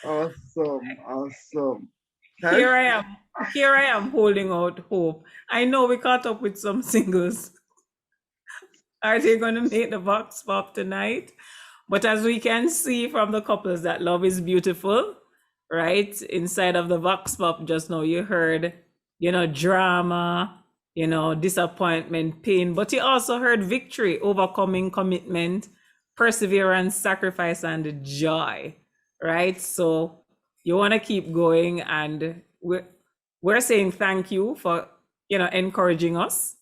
Awesome. Here I am holding out hope. I know we caught up with some singles. Are they going to make the Vox Pop tonight? But as we can see from the couples, that love is beautiful, right? Inside of the Vox Pop just now, you heard drama, disappointment, pain, but he also heard victory, overcoming commitment, perseverance, sacrifice, and joy, right? So you want to keep going, and we're saying thank you for, encouraging us,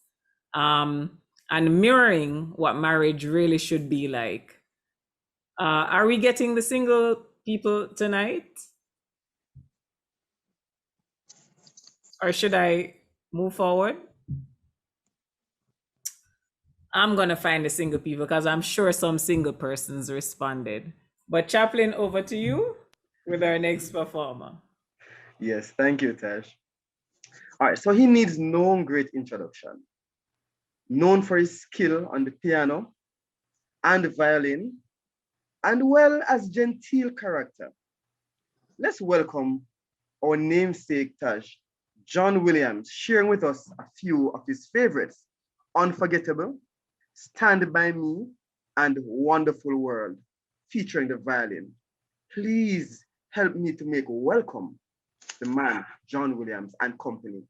and mirroring what marriage really should be like. Are we getting the single people tonight? Or should I move forward? I'm going to find the single people because I'm sure some single persons responded. But Chaplain, over to you with our next performer. Yes, thank you, Taj. All right, so he needs no great introduction. Known for his skill on the piano and the violin, and well as genteel character. Let's welcome our namesake Taj, John Williams, sharing with us a few of his favorites: Unforgettable, Stand By Me, and Wonderful World, featuring the violin. Please help me to make welcome the man, John Williams and company.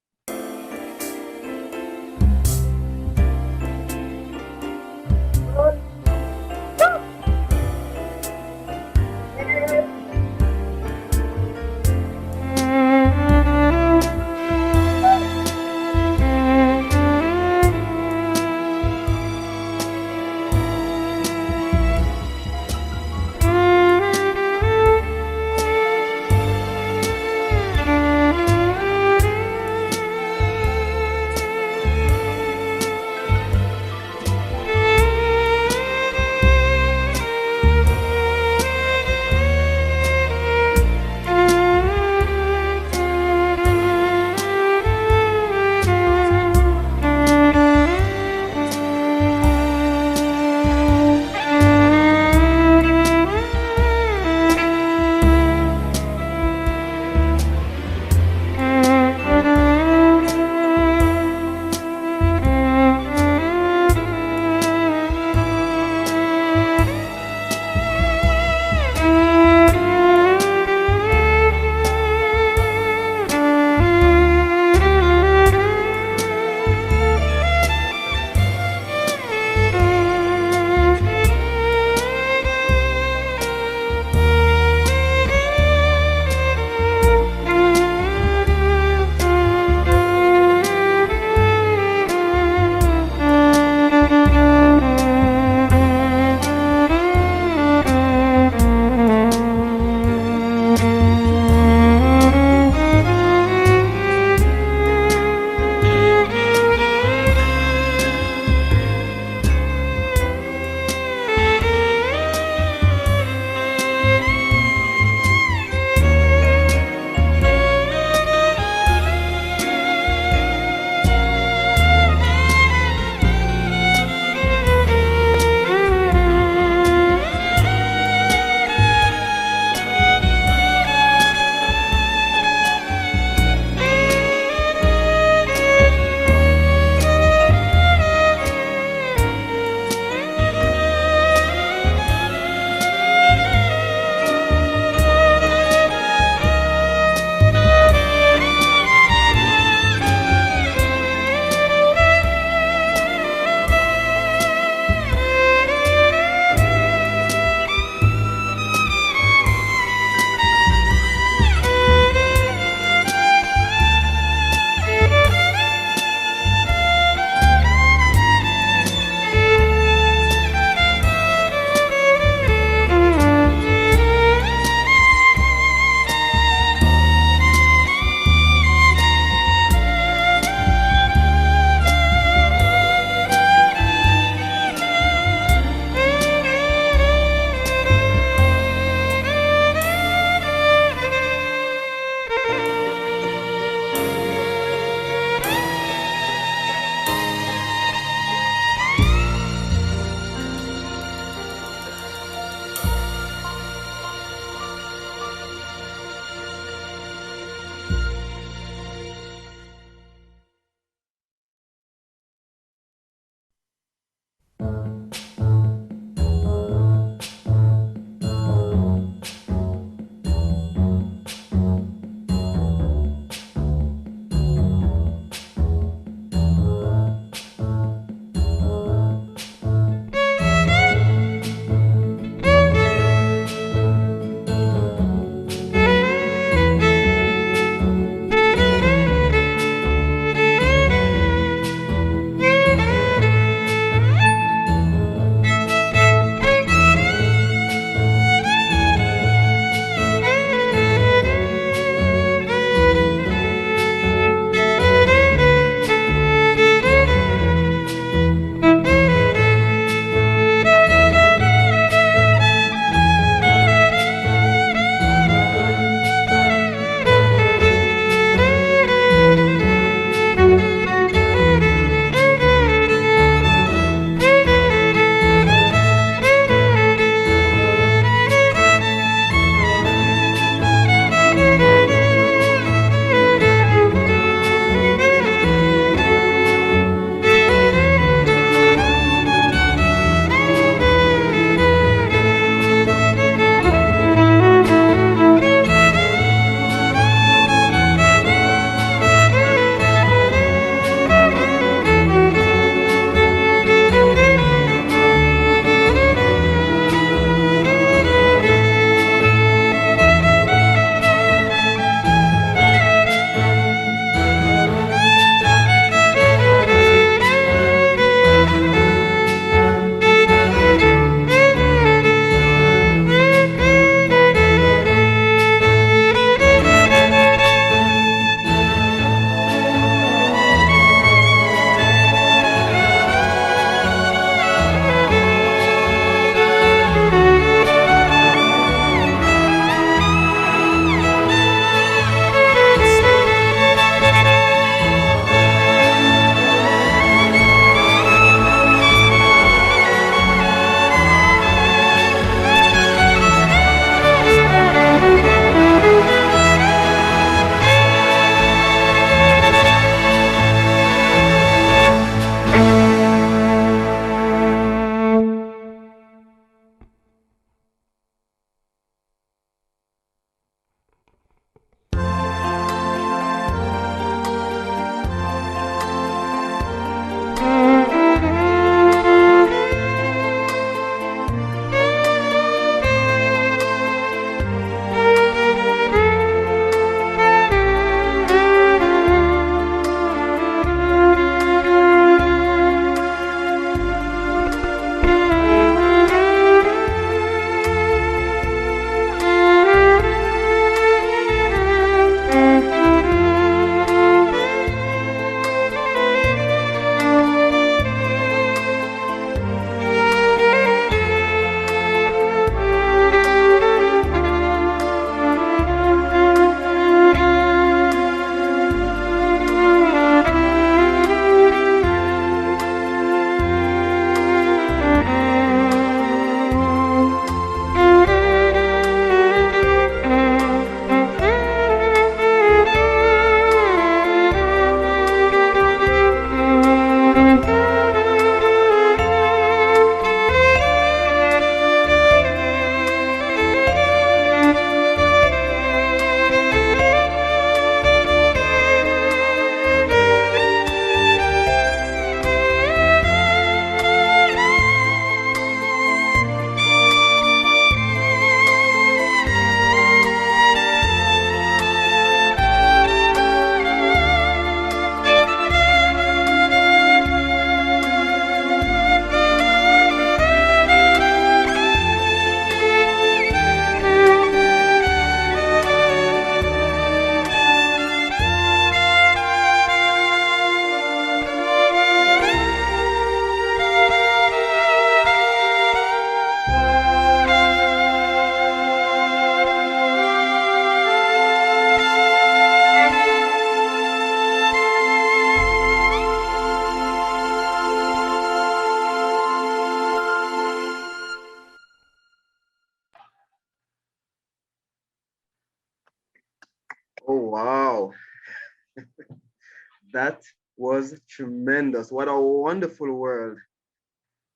That was tremendous. What a wonderful world.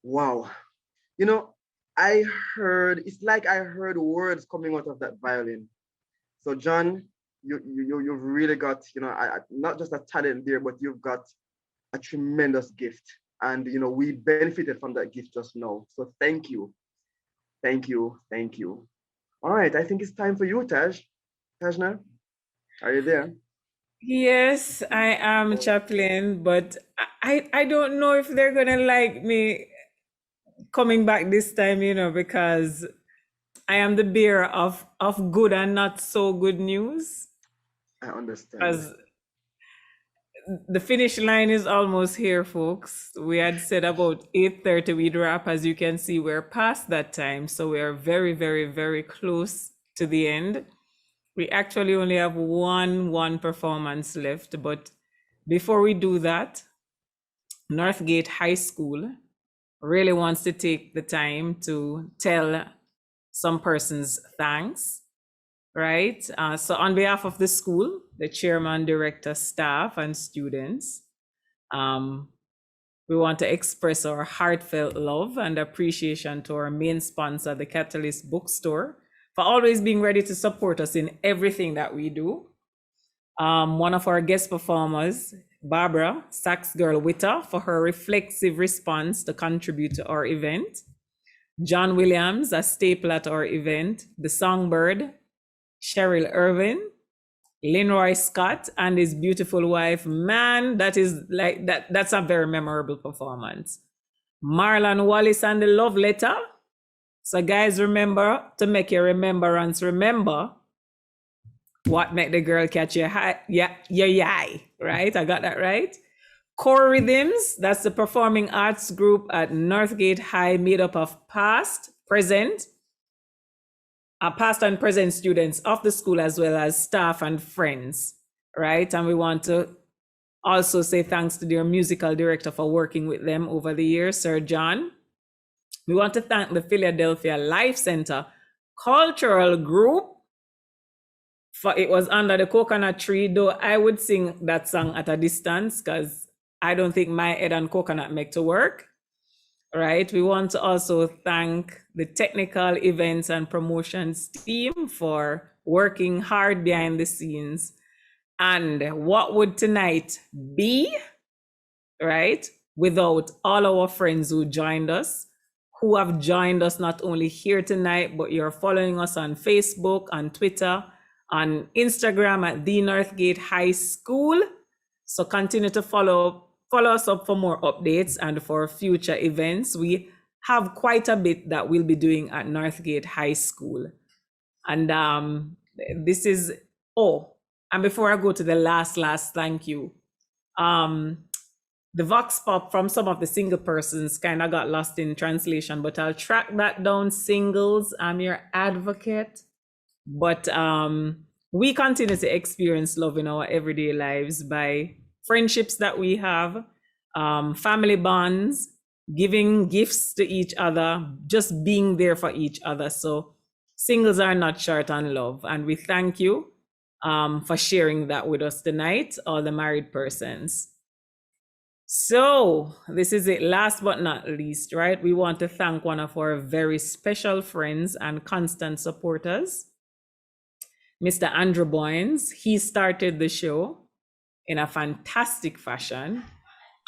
Wow. You know, it's like I heard words coming out of that violin. So John, you've really got, not just a talent there, but you've got a tremendous gift. And, we benefited from that gift just now. So thank you. Thank you. Thank you. All right. I think it's time for you, Tajna, are you there? Yes, I am Chaplain, but I don't know if they're gonna like me coming back this time, because I am the bearer of good and not so good news. I understand. Because the finish line is almost here, folks. We had said about 8:30 we'd wrap. As you can see, we're past that time. So we are very, very, very close to the end. We actually only have one performance left. But before we do that, NorthGate High School really wants to take the time to tell some persons thanks, right? So on behalf of the school, the chairman, director, staff, and students, we want to express our heartfelt love and appreciation to our main sponsor, the Catalyst Bookstore, for always being ready to support us in everything that we do. One of our guest performers, Barbara, Sax Girl Witter, for her reflexive response to contribute to our event. John Williams, a staple at our event. The Songbird, Cheryl Irvin, Linroy Scott, and his beautiful wife. Man, that's a very memorable performance. Marlon Wallace and the Love Letter. So guys, remember to make your remembrance remember what make the girl catch your eye. Right? I got that right. Core Rhythms, that's the performing arts group at NorthGate High, made up of past and present students of the school, as well as staff and friends, right? And we want to also say thanks to their musical director for working with them over the years, Sir John. We want to thank the Philadelphia Life Center Cultural Group, for it was under the coconut tree, though I would sing that song at a distance because I don't think my head and coconut make to work, right? We want to also thank the technical events and promotions team for working hard behind the scenes. And what would tonight be, right, without all our friends who joined us, who have joined us not only here tonight, but you're following us on Facebook, on Twitter, on Instagram at the NorthGate High School. So continue to follow us up for more updates and for future events. We have quite a bit that we'll be doing at NorthGate High School. And this is, and before I go to the last thank you, the Vox Pop from some of the single persons kind of got lost in translation, but I'll track that down. Singles, I'm your advocate. But we continue to experience love in our everyday lives by friendships that we have, family bonds, giving gifts to each other, just being there for each other. So singles are not short on love. And we thank you for sharing that with us tonight, all the married persons. So this is it, last but not least, right? We want to thank one of our very special friends and constant supporters, Mr. Andrew Boynes. He started the show in a fantastic fashion,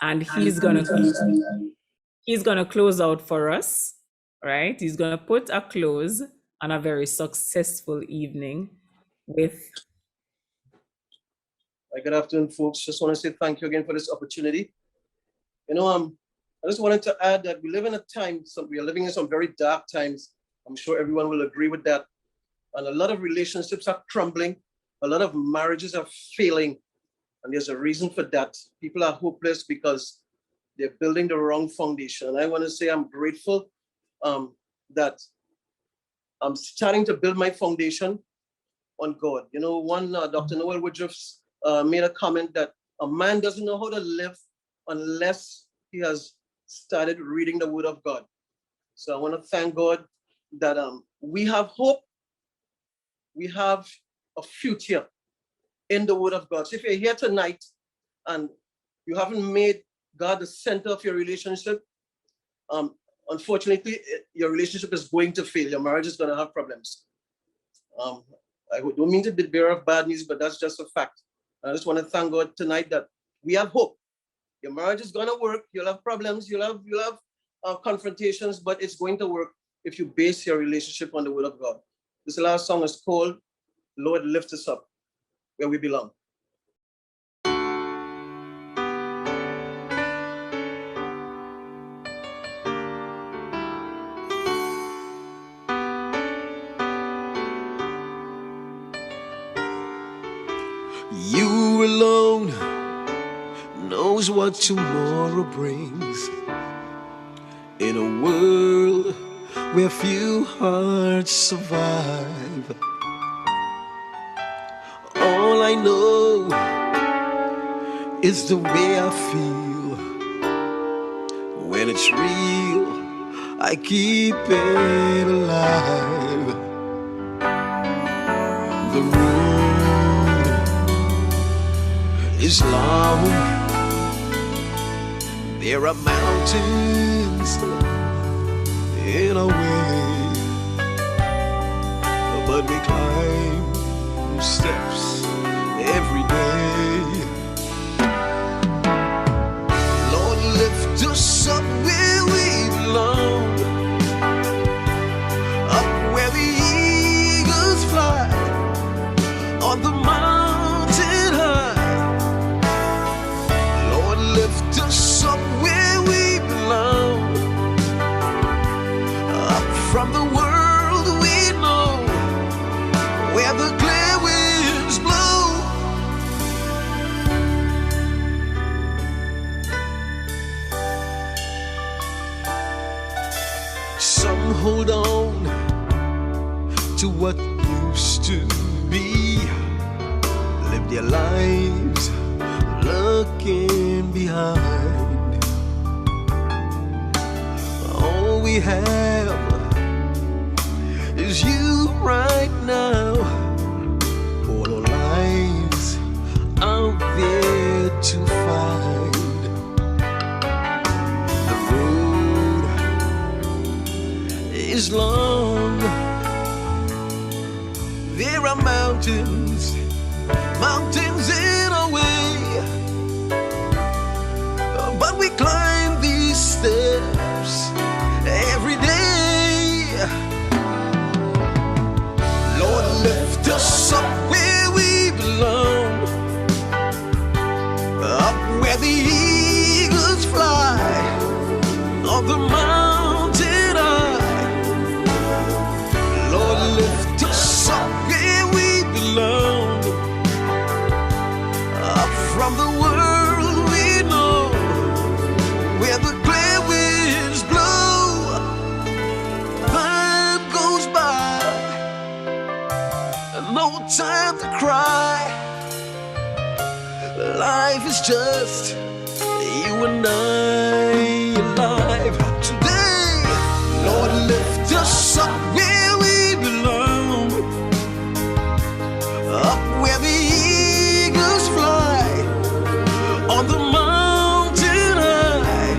and he's gonna close out for us, right? He's gonna put a close on a very successful evening with. Good afternoon, folks. Just want to say thank you again for this opportunity. I just wanted to add that we live in a time, we are living in some very dark times. I'm sure everyone will agree with that. And a lot of relationships are crumbling. A lot of marriages are failing. And there's a reason for that. People are hopeless because they're building the wrong foundation. And I want to say I'm grateful that I'm starting to build my foundation on God. Dr. Noel Woodruff made a comment that a man doesn't know how to live unless he has started reading the Word of God. So I want to thank God that we have hope. We have a future in the Word of God. So if you're here tonight and you haven't made God the center of your relationship, unfortunately, your relationship is going to fail. Your marriage is going to have problems. I don't mean to be the bearer of bad news, but that's just a fact. I just want to thank God tonight that we have hope. Your marriage is going to work. You'll have problems. You'll have confrontations, but it's going to work if you base your relationship on the word of God. This last song is called Lord, Lift Us Up, Where We Belong. You alone knows what tomorrow brings. In a world where few hearts survive, all I know is the way I feel. When it's real, I keep it alive. The road is long. There are mountains in our way, but we climb steps every day. Lord, lift us up where we belong, up where the eagles fly, on the mountain high. Lord, lift us up where we belong, up from the world we know, where the clear winds blow. Some hold on to what used to be, live their lives looking behind. All we have is you right now. All our lives out there to find. The road is long. There are mountains, mountains in our way, but we climb these steps every day. Lord, lift us up where we belong, up where the eagles fly, on the mountain high. Lord, lift us up where we belong, up from the world we know, where the clear winds blow. Time goes by, no time to cry. Life is just you and I alive today. Lord, lift us up where we belong, up where the eagles fly, on the mountain high.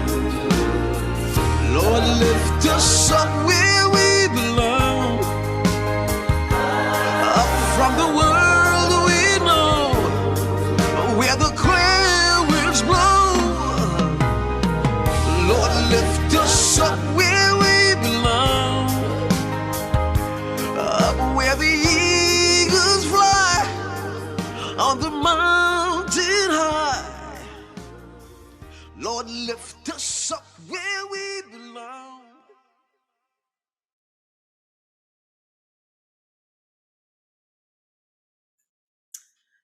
Lord, lift us up where we belong, up from the world we know, where the clear winds blow. Lord, lift us up where we belong, up where the eagles fly, on the mountain high. Lord, lift us up where we belong.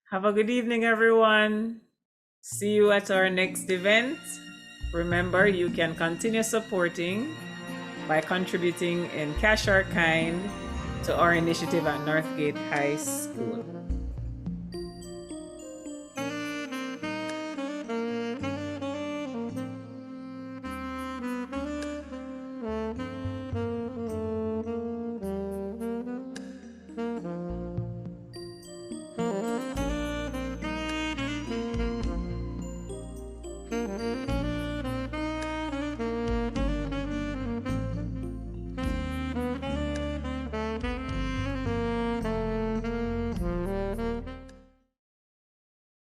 Have a good evening, everyone. See you at our next event. Remember, you can continue supporting by contributing in cash or kind to our initiative at Northgate High School.